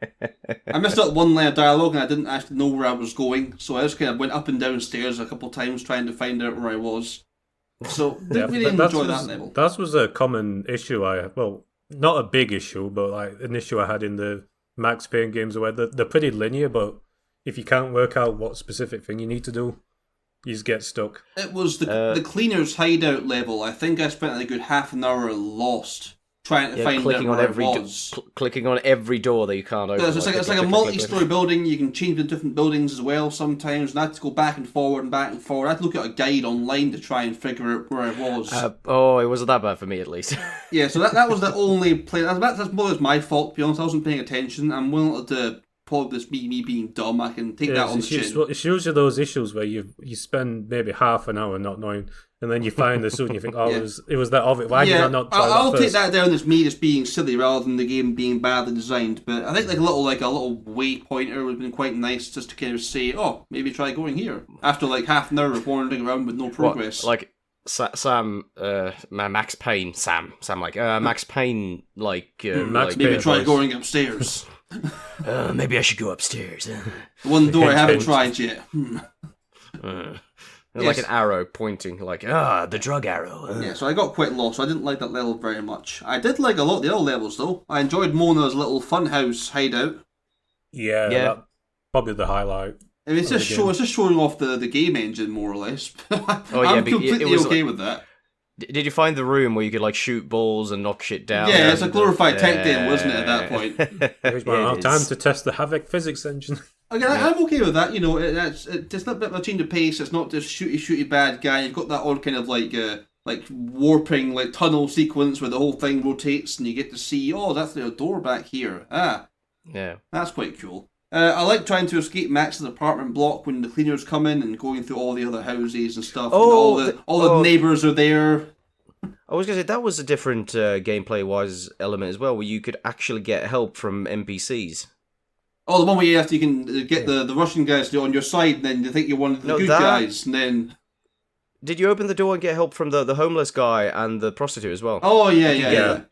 I missed out one line of dialogue and I didn't actually know where I was going, so I just kind of went up and down stairs a couple of times trying to find out where I was. So, didn't really enjoy that level. That was a common issue not a big issue, but like an issue I had in the Max Payne games where they're pretty linear, but if you can't work out what specific thing you need to do, you just get stuck. It was the cleaner's hideout level. I think I spent a good half an hour lost trying to find out where I was. Clicking on every door that you can't open. It's like a multi-story building. You can change the different buildings as well sometimes, and I had to go back and forward and back and forward. I had to look at a guide online to try and figure out where I was. It wasn't that bad for me, at least. Yeah, so that was the only play. That's more my fault, to be honest. I wasn't paying attention. I'm willing to probably this me being dumb. I can take that on the chin. It's usually those issues where you spend maybe half an hour not knowing, and then you find the suit and you think, it was that of it. Why did I not try that I'll first? take that down as me just being silly rather than the game being badly designed. But I think like a little waypointer would have been quite nice, just to kind of say, maybe try going here after like half an hour of wandering around with no progress. Sam, Max Payne, Max Payne, maybe try going upstairs. Maybe I should go upstairs. One door I haven't tried yet. Like an arrow pointing, the drug arrow. Yeah, so I got quite lost. So I didn't like that level very much. I did like a lot of the other levels, though. I enjoyed Mona's little funhouse hideout. Yeah. That, probably the highlight. I mean, it's just showing off the game engine, more or less. I'm completely okay with that. Did you find the room where you could shoot balls and knock shit down? Yeah, it's a glorified tech demo, wasn't it, at that point? Time to test the Havoc physics engine. Again, I'm okay with that. It's not a bit of a change of pace. It's not just shooty bad guy. You've got that odd kind of warping tunnel sequence where the whole thing rotates and you get to see, that's the door back here. Yeah, that's quite cool. I like trying to escape Max's apartment block when the cleaners come in and going through all the other houses and stuff. Oh, and all the neighbours are there. I was going to say, that was a different gameplay-wise element as well, where you could actually get help from NPCs. Oh, the one where you can get the Russian guys on your side, and then you think you're one of the good guys, and then... Did you open the door and get help from the homeless guy and the prostitute as well? Oh, yeah.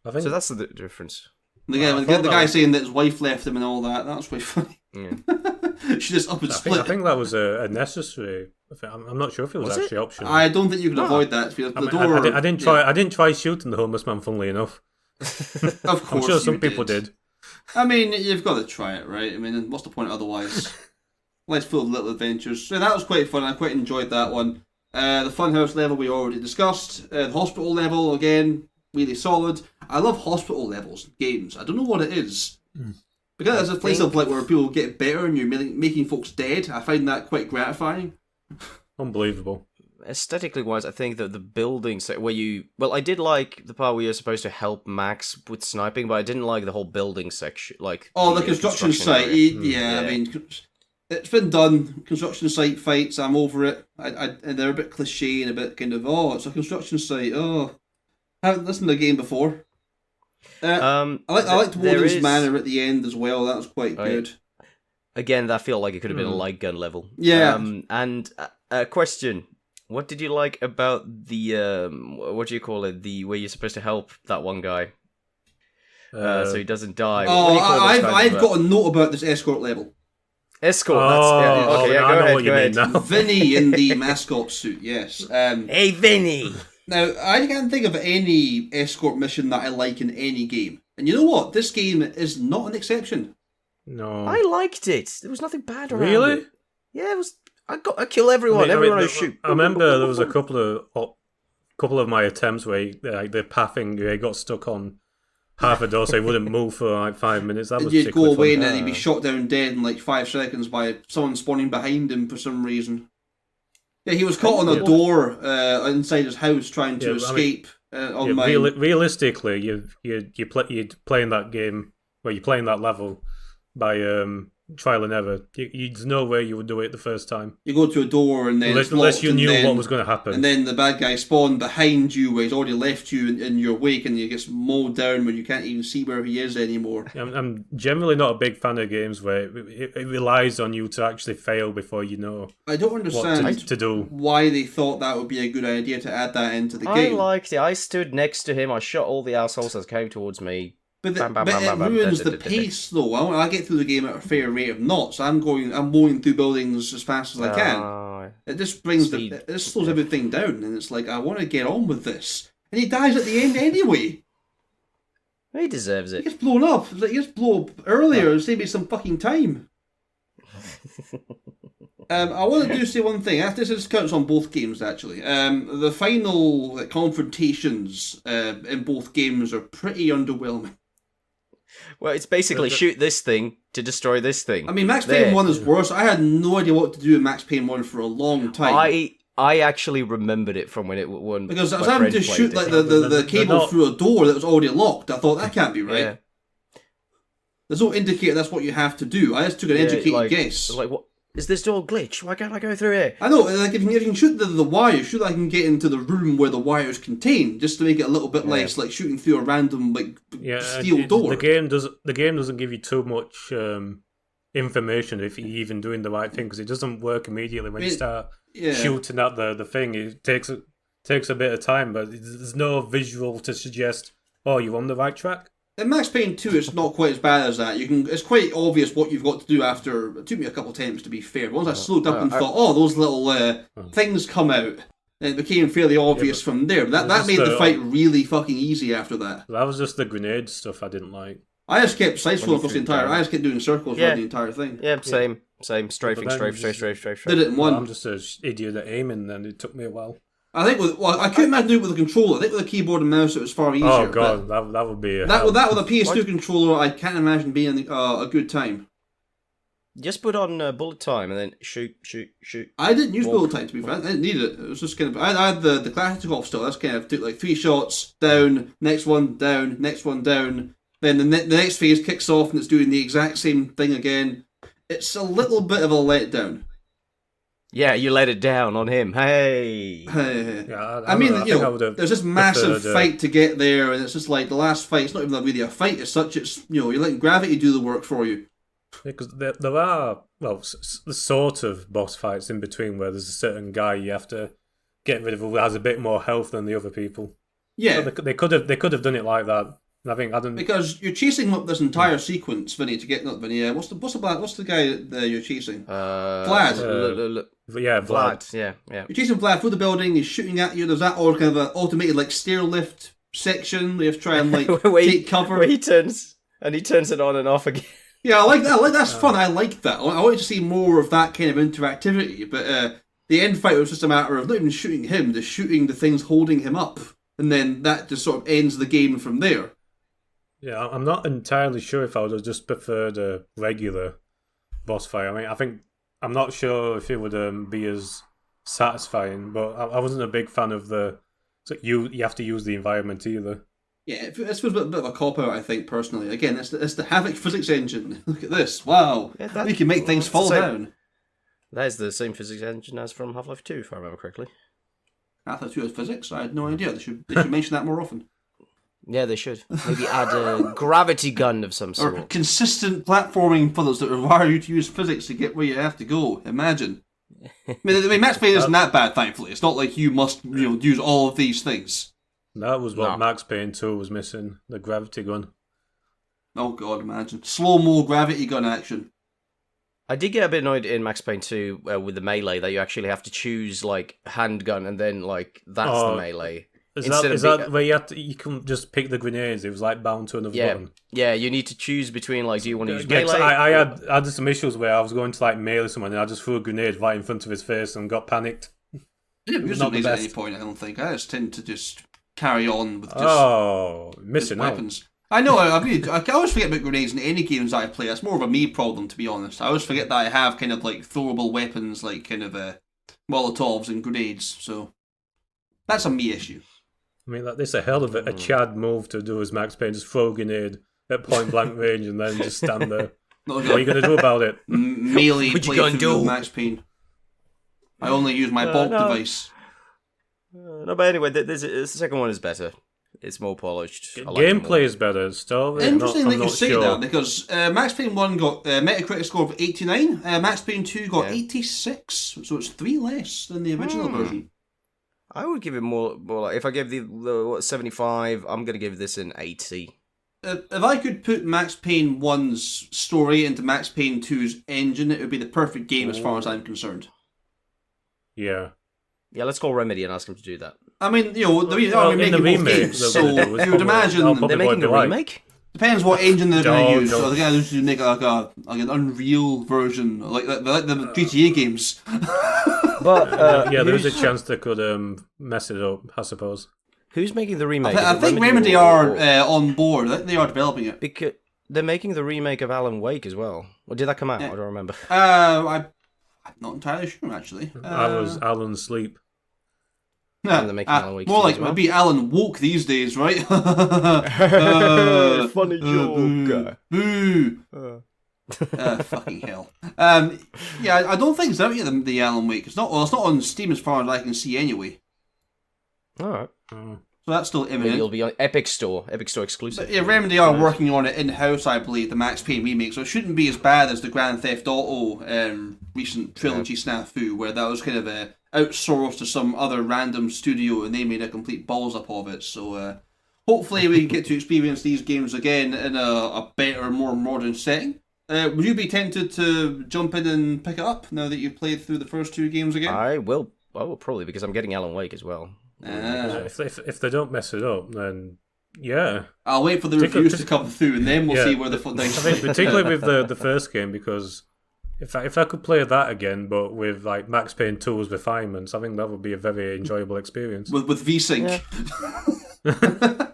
I think so that's the difference. The guy saying that his wife left him and all that. That's quite funny. Yeah. She just up and split. I think that was a necessary. I'm not sure if it was actually optional. I don't think you can avoid that. I didn't try shooting the homeless man. Funnily enough, of course, I'm sure some people did. I mean, you've got to try it, right? I mean, what's the point otherwise? Life's full of little adventures. So that was quite fun. I quite enjoyed that one. The funhouse level we already discussed. The hospital level, again, really solid. I love hospital levels in games. I don't know what it is. Because there's a place of where people get better and you're making folks dead. I find that quite gratifying. Unbelievable. Aesthetically wise, I think that the buildings where I did like the part where you're supposed to help Max with sniping, but I didn't like the whole building section. The construction site. Yeah, I mean, it's been done. Construction site fights, I'm over it. And they're a bit cliche and a bit kind of, it's a construction site. I haven't listened to the game before. I liked Warden's Manor at the end as well. That was quite good. Again, that felt like it could have been a light gun level. Yeah. And a question: what did you like about the what do you call it? The where you're supposed to help that one guy, so he doesn't die. I've got a note about this escort level. Escort. Okay, go ahead. Now. Vinny in the mascot suit. Yes. Hey, Vinny. Now, I can't think of any escort mission that I like in any game. And you know what? This game is not an exception. No. I liked it. There was nothing bad around really? it. Yeah, it was. I kill everyone. Everyone I shoot. I remember there was a couple of my attempts where the pathing he got stuck on half a door, so he wouldn't move for like 5 minutes. That was you'd go away and then he'd be shot down dead in like 5 seconds by someone spawning behind him for some reason. Yeah, he was caught on a door inside his house trying to escape. Realistically, you're playing that game where you're playing that level by trial and error. There's no way you would do it the first time. You go to a door and then unless you knew what was going to happen, and then the bad guy spawned behind you where he's already left you in your wake, and he gets mowed down when you can't even see where he is anymore. I'm generally not a big fan of games where it relies on you to actually fail before you know. I don't understand what to do. Why they thought that would be a good idea to add that into the game. I liked it. I stood next to him. I shot all the assholes that came towards me. But it ruins the pace, though. I get through the game at a fair rate of knots. I'm mowing through buildings as fast as I can. It just it slows everything down, and it's like, I want to get on with this. And he dies at the end anyway. He deserves it. He gets blown up. He gets blown up earlier and save me some fucking time. I want to say one thing. This counts on both games, actually. The final confrontations in both games are pretty underwhelming. Well, it's basically shoot this thing to destroy this thing. I mean, Max Payne 1 is worse. I had no idea what to do in Max Payne 1 for a long time. I actually remembered it from when because I was having to shoot like the cable through a door that was already locked. I thought, that can't be right. Yeah. There's no indicator that's what you have to do. I just took an educated guess. Like, what? Is this door glitch? Why can't I go through here? I know, like if you can shoot the wire, I can get into the room where the wire is contained, just to make it a little bit less like shooting through a random steel door. The game doesn't give you too much information if you're even doing the right thing, because it doesn't work immediately when you start shooting at the thing. It takes a bit of time, but there's no visual to suggest, you're on the right track. In Max Payne 2, it's not quite as bad as that. It's quite obvious what you've got to do after. It took me a couple of attempts, to be fair. Once I slowed up and thought, those little things come out, and it became fairly obvious from there. But that made the fight really fucking easy after that. That was just the grenade stuff I didn't like. I just kept side-scrolling across the entire. I just kept doing circles around the entire thing. Yeah, same. Strafing, strafe. Did it in one. I'm just an idiot at aiming, and it took me a while. I think I couldn't imagine doing it with a controller. I think with a keyboard and mouse it was far easier. Oh god, that would be that with a PS2 controller. I can't imagine being a good time. Just put on bullet time and then shoot. I didn't use bullet time, to be fair. I didn't need it. It was just kind of. I had the Kalashnikov still. That's kind of took like 3 shots down, next one down, next one down. Then the next phase kicks off and it's doing the exact same thing again. It's a little bit of a letdown. Yeah, you let it down on him. Hey. Yeah, I mean, there's this massive fight to get there, and it's just like the last fight. It's not even really a fight as such. It's you're letting gravity do the work for you. Because there are the sort of boss fights in between where there's a certain guy you have to get rid of who has a bit more health than the other people. Yeah, so they could have done it like that. And I think I don't. Because you're chasing up this entire sequence, Vinny, to get not Vinny. What's the guy that you're chasing? Vlad. Yeah, Vlad. Yeah. You're chasing Vlad through the building. He's shooting at you. There's that all kind of an automated like stair lift section where you have to try and like take cover. Where he turns it on and off again. Yeah, I like that. That's fun. I like that. I wanted to see more of that kind of interactivity. But the end fight was just a matter of not even shooting him, just shooting the things holding him up, and then that just sort of ends the game from there. Yeah, I'm not entirely sure if I would have just preferred a regular boss fight. I mean, I'm not sure if it would be as satisfying, but I wasn't a big fan of you have to use the environment either. Yeah, this was a bit of a cop-out, I think, personally. Again, it's the Havoc physics engine. Look at this. Wow. Yeah, we can make things fall down. That is the same physics engine as from Half-Life 2, if I remember correctly. Half-Life 2 has physics? I had no idea. They should mention that more often. Yeah, they should. Maybe add a gravity gun of some sort. Or consistent platforming puzzles that require you to use physics to get where you have to go. Imagine. I mean, Max Payne isn't that bad, thankfully. It's not like you must use all of these things. That was what Max Payne 2 was missing, the gravity gun. Oh god, imagine. Slow-mo gravity gun action. I did get a bit annoyed in Max Payne 2 with the melee that you actually have to choose, like, handgun and then, like, that's the melee. Is that where you can just pick the grenades? It was like bound to another button. Yeah, you need to choose between like, do you want to use melee? I had some issues where I was going to like melee someone and I just threw a grenade right in front of his face and got panicked. I didn't use grenades at any point, I don't think. I just tend to just carry on with just missing weapons. I know, I agree. I always forget about grenades in any games I play. That's more of a me problem, to be honest. I always forget that I have kind of like throwable weapons, like kind of Molotovs and grenades. So that's a me issue. I mean, this is a hell of a Chad move to do as Max Payne, just throw a grenade at point blank range and then just stand there. What are you going to do about it? Melee playthrough of Max Payne. I only use my bulk device. No, but anyway, the second one is better. It's more polished. Gameplay is better. Still, interesting that you say that, because Max Payne 1 got a Metacritic score of 89, Max Payne 2 got 86, so it's 3 less than the original version. I would give it more like, if I gave the 75, I'm going to give this an 80. If I could put Max Payne 1's story into Max Payne 2's engine, it would be the perfect game as far as I'm concerned. Yeah. Yeah, let's call Remedy and ask them to do that. I mean, they're making both games, so you would imagine... They're making a remake? Depends what engine they're going to use. So they're going to make like an Unreal version, like the GTA games. But there's a chance they could mess it up, I suppose. Who's making the remake? I think Remedy are on board. They are developing it. Because they're making the remake of Alan Wake as well. Or did that come out? I don't remember. I'm not entirely sure, actually. I was Alan Sleep. And they're making Alan Wake more like well. it would be Alan Woke these days, right? Funny joke. Boo. Fucking hell. I don't think it's out yet, the Alan Wake. It's not on Steam as far as I can see anyway. Alright. So that's still imminent. Maybe it'll be on Epic Store exclusive. But yeah, Remedy are working on it in-house, I believe, the Max Payne remake, so it shouldn't be as bad as the Grand Theft Auto recent trilogy snafu, where that was kind of outsourced to some other random studio and they made a complete balls up of it. So hopefully we get to experience these games again in a better, more modern setting. Would you be tempted to jump in and pick it up now that you've played through the first 2 games again? I will probably, because I'm getting Alan Wake as well. If they don't mess it up, then yeah. I'll wait for the reviews to come through and then we'll see where the foot dice. I think particularly with the first game, because if I could play that again, but with like Max Payne 2's refinements, I think that would be a very enjoyable experience. With VSync. Yeah.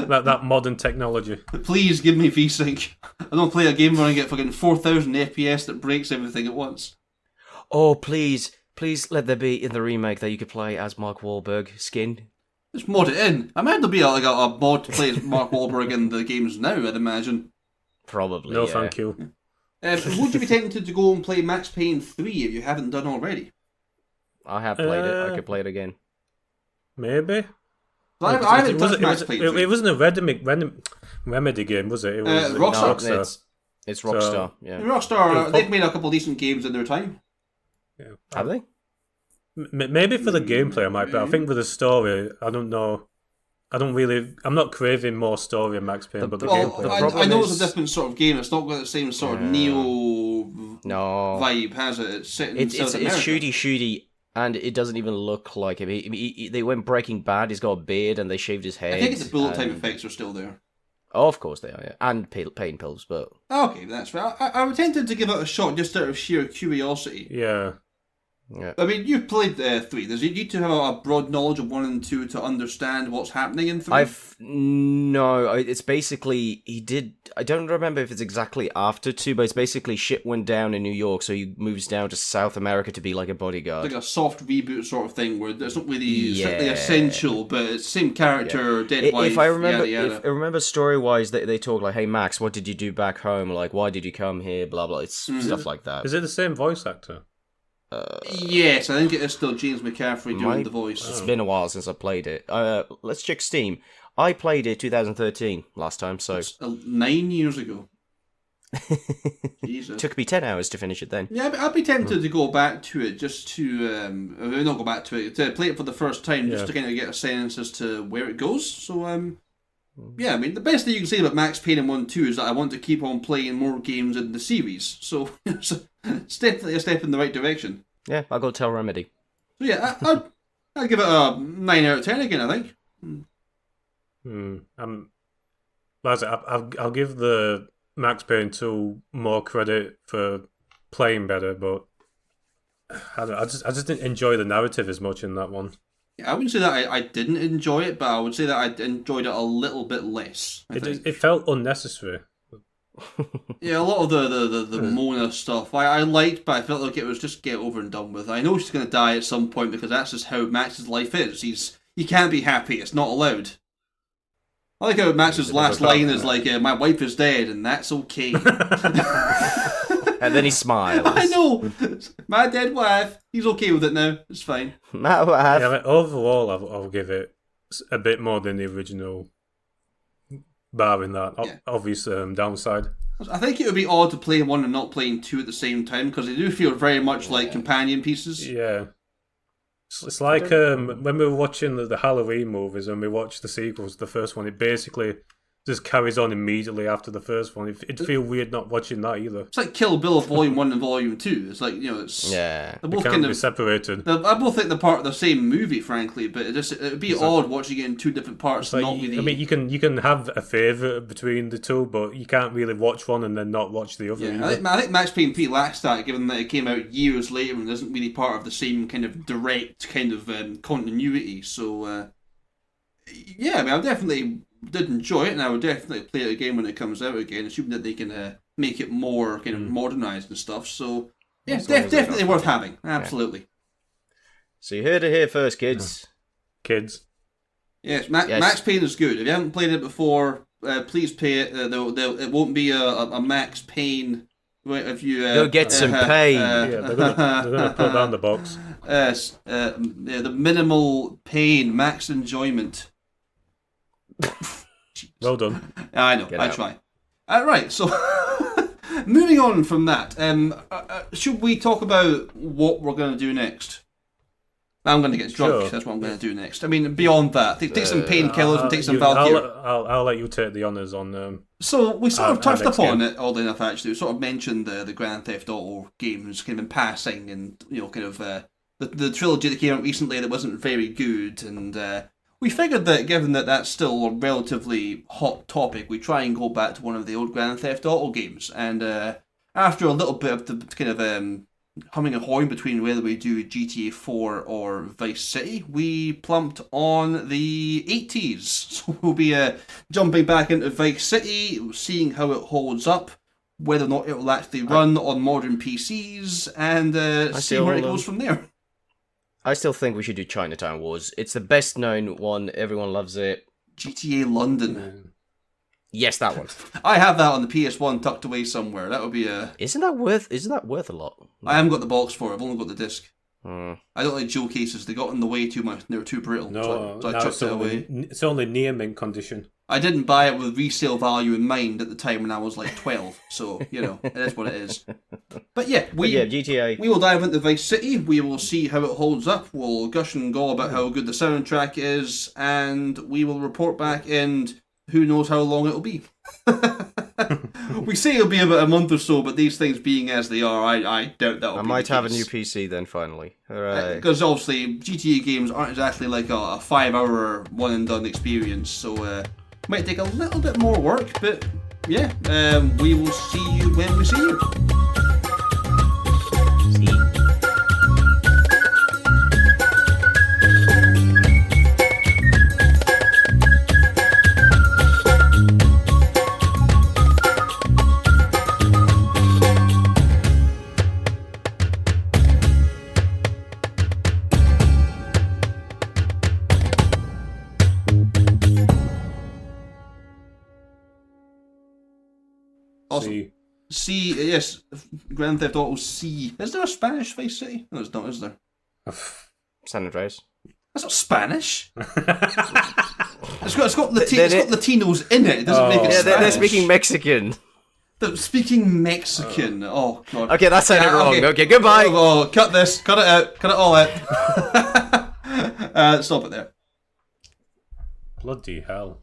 that modern technology. Please give me VSync. I don't play a game where I get fucking 4,000 FPS that breaks everything at once. Oh, please let there be in the remake that you could play as Mark Wahlberg skin. Just mod it in. I imagine there'll be a mod to play as Mark Wahlberg in the games now, I'd imagine. Probably, No, thank you. Would you be tempted to go and play Max Payne 3 if you haven't done already? I have played it. I could play it again. Maybe. I haven't touched Max Payne 3. It wasn't a Remedy game, was it? It was Rockstar. It's Rockstar, yeah. Rockstar, they've made a couple decent games in their time. Yeah. Have they? Maybe for the gameplay I might, but I think with the story, I don't know I'm not craving more story in Max Payne, but the Well, gameplay. I know it's a different sort of game. It's not got the same sort of Neo vibe, has it? It's set in South America. It's shooty, and it doesn't even look like him. They went Breaking Bad. He's got a beard, and they shaved his head. I think the bullet time effects are still there. Oh, of course they are, yeah. And pain pills, but... Okay, that's right. I was tempted to give it a shot just out of sheer curiosity. Yeah. I mean, you've played 3. Does you need to have a broad knowledge of 1 and 2 to understand what's happening in 3? No, it's basically... He did... I don't remember if it's exactly after 2, but it's basically shit went down in New York, so he moves down to South America to be like a bodyguard. Like a soft reboot sort of thing, where it's not really strictly essential, but it's the same character, dead wife, if I remember, yada, yada. If I remember story-wise, they talk like, hey, Max, what did you do back home? Like, why did you come here? Blah, blah. It's stuff like that. Is it the same voice actor? Yes, I think it is still James McCaffrey doing the voice. It's been a while since I played it. Let's check Steam. I played it 2013 last time, so... It's 9 years ago. Jesus. Took me 10 hours to finish it then. Yeah, I'd be tempted to go back to it just to... not go back to it, to play it for the first time, just to kind of get a sense as to where it goes. So, yeah, I mean, the best thing you can say about Max Payne and 1-2 is that I want to keep on playing more games in the series. So, it's definitely a step in the right direction. Yeah, I'll go tell Remedy. So yeah, I'd give it a 9 out of 10 again, I think. I'll give the Max Payne 2 more credit for playing better, but I just didn't enjoy the narrative as much in that one. Yeah, I wouldn't say that I didn't enjoy it, but I would say that I enjoyed it a little bit less. It felt unnecessary. Yeah, a lot of the Mona stuff I liked, but I felt like it was just get over and done with. I know she's going to die at some point because that's just how Max's life is. He can't be happy. It's not allowed. I like how Max's last line is like, my wife is dead and that's okay. And then he smiles. I know! My dead wife. He's okay with it now. It's fine. My wife. Yeah, overall, I'll give it a bit more than the original, barring that obvious downside. I think it would be odd to play 1 and not playing 2 at the same time, because they do feel very much like companion pieces. Yeah. It's like when we were watching the Halloween movies and we watched the sequels, the first one, it basically just carries on immediately after the first one. It'd feel weird not watching that either. It's like Kill Bill Volume 1 and Volume 2. It's like, it's... Yeah. They both can't be separated. I both think they're part of the same movie, frankly, but it'd be odd watching it in 2 different parts. Like, not really... I mean, you can have a favourite between the 2, but you can't really watch one and then not watch the other. Yeah, I think Max Payne 3 lacks that, given that it came out years later and isn't really part of the same kind of direct kind of continuity. So, yeah, I mean, I definitely did enjoy it, and I would definitely play it again when it comes out again, assuming that they can make it more kind of modernised and stuff. So, yeah, definitely worth having. Absolutely. So you heard it here first, kids. Kids. Yes, Max Payne is good. If you haven't played it before, please play it. It won't be a Max Payne. If you go get some pain. They're gonna put down the box. The minimal pain, max enjoyment. Well done. I know. I try. Right. So, moving on from that, should we talk about what we're going to do next? I'm going to get drunk. Sure. That's what I'm going to do next. I mean, beyond that, take some painkillers and take some Valkyrie. I'll let you take the honours on. So we sort of touched upon it, oddly enough. Actually, we sort of mentioned the Grand Theft Auto games kind of in passing, and kind of the trilogy that came out recently that wasn't very good, and we figured that given that that's still a relatively hot topic, we try and go back to one of the old Grand Theft Auto games, and after a little bit of the kind of humming a horn between whether we do GTA 4 or Vice City, we plumped on the 80s. So we'll be jumping back into Vice City, seeing how it holds up, whether or not it will actually run on modern PCs, and see where it goes from there. I still think we should do Chinatown Wars. It's the best known one. Everyone loves it. GTA London. Yes, that one. I have that on the PS1 tucked away somewhere. That would be a... Isn't that worth a lot? I haven't got the box for it. I've only got the disc. I don't like dual cases. They got in the way too much. They were too brittle. So I chucked it away. It's only near mint condition. I didn't buy it with resale value in mind at the time when I was like 12, so, you know, it is what it is. But yeah, GTA. We will dive into Vice City, we will see how it holds up, we'll gush and go about how good the soundtrack is, and we will report back in who knows how long it'll be. We say it'll be about a month or so, but these things being as they are, I doubt that'll be I might the have a case. new PC then, finally. Hooray. Because obviously, GTA games aren't exactly like a 5-hour one-and-done experience, so might take a little bit more work, but yeah, we will see you when we see you. See. C, yes, Grand Theft Auto C. Is there a Spanish Vice City? No, there's not, is there? San Andreas. That's not Spanish. It's got Latinos in it. It doesn't make it Yeah, Spanish. they're speaking Mexican. They're speaking Mexican. Oh, God. Okay, that sounded wrong. Okay, goodbye. Oh, cut this. Cut it out. Cut it all out. Stop it there. Bloody hell.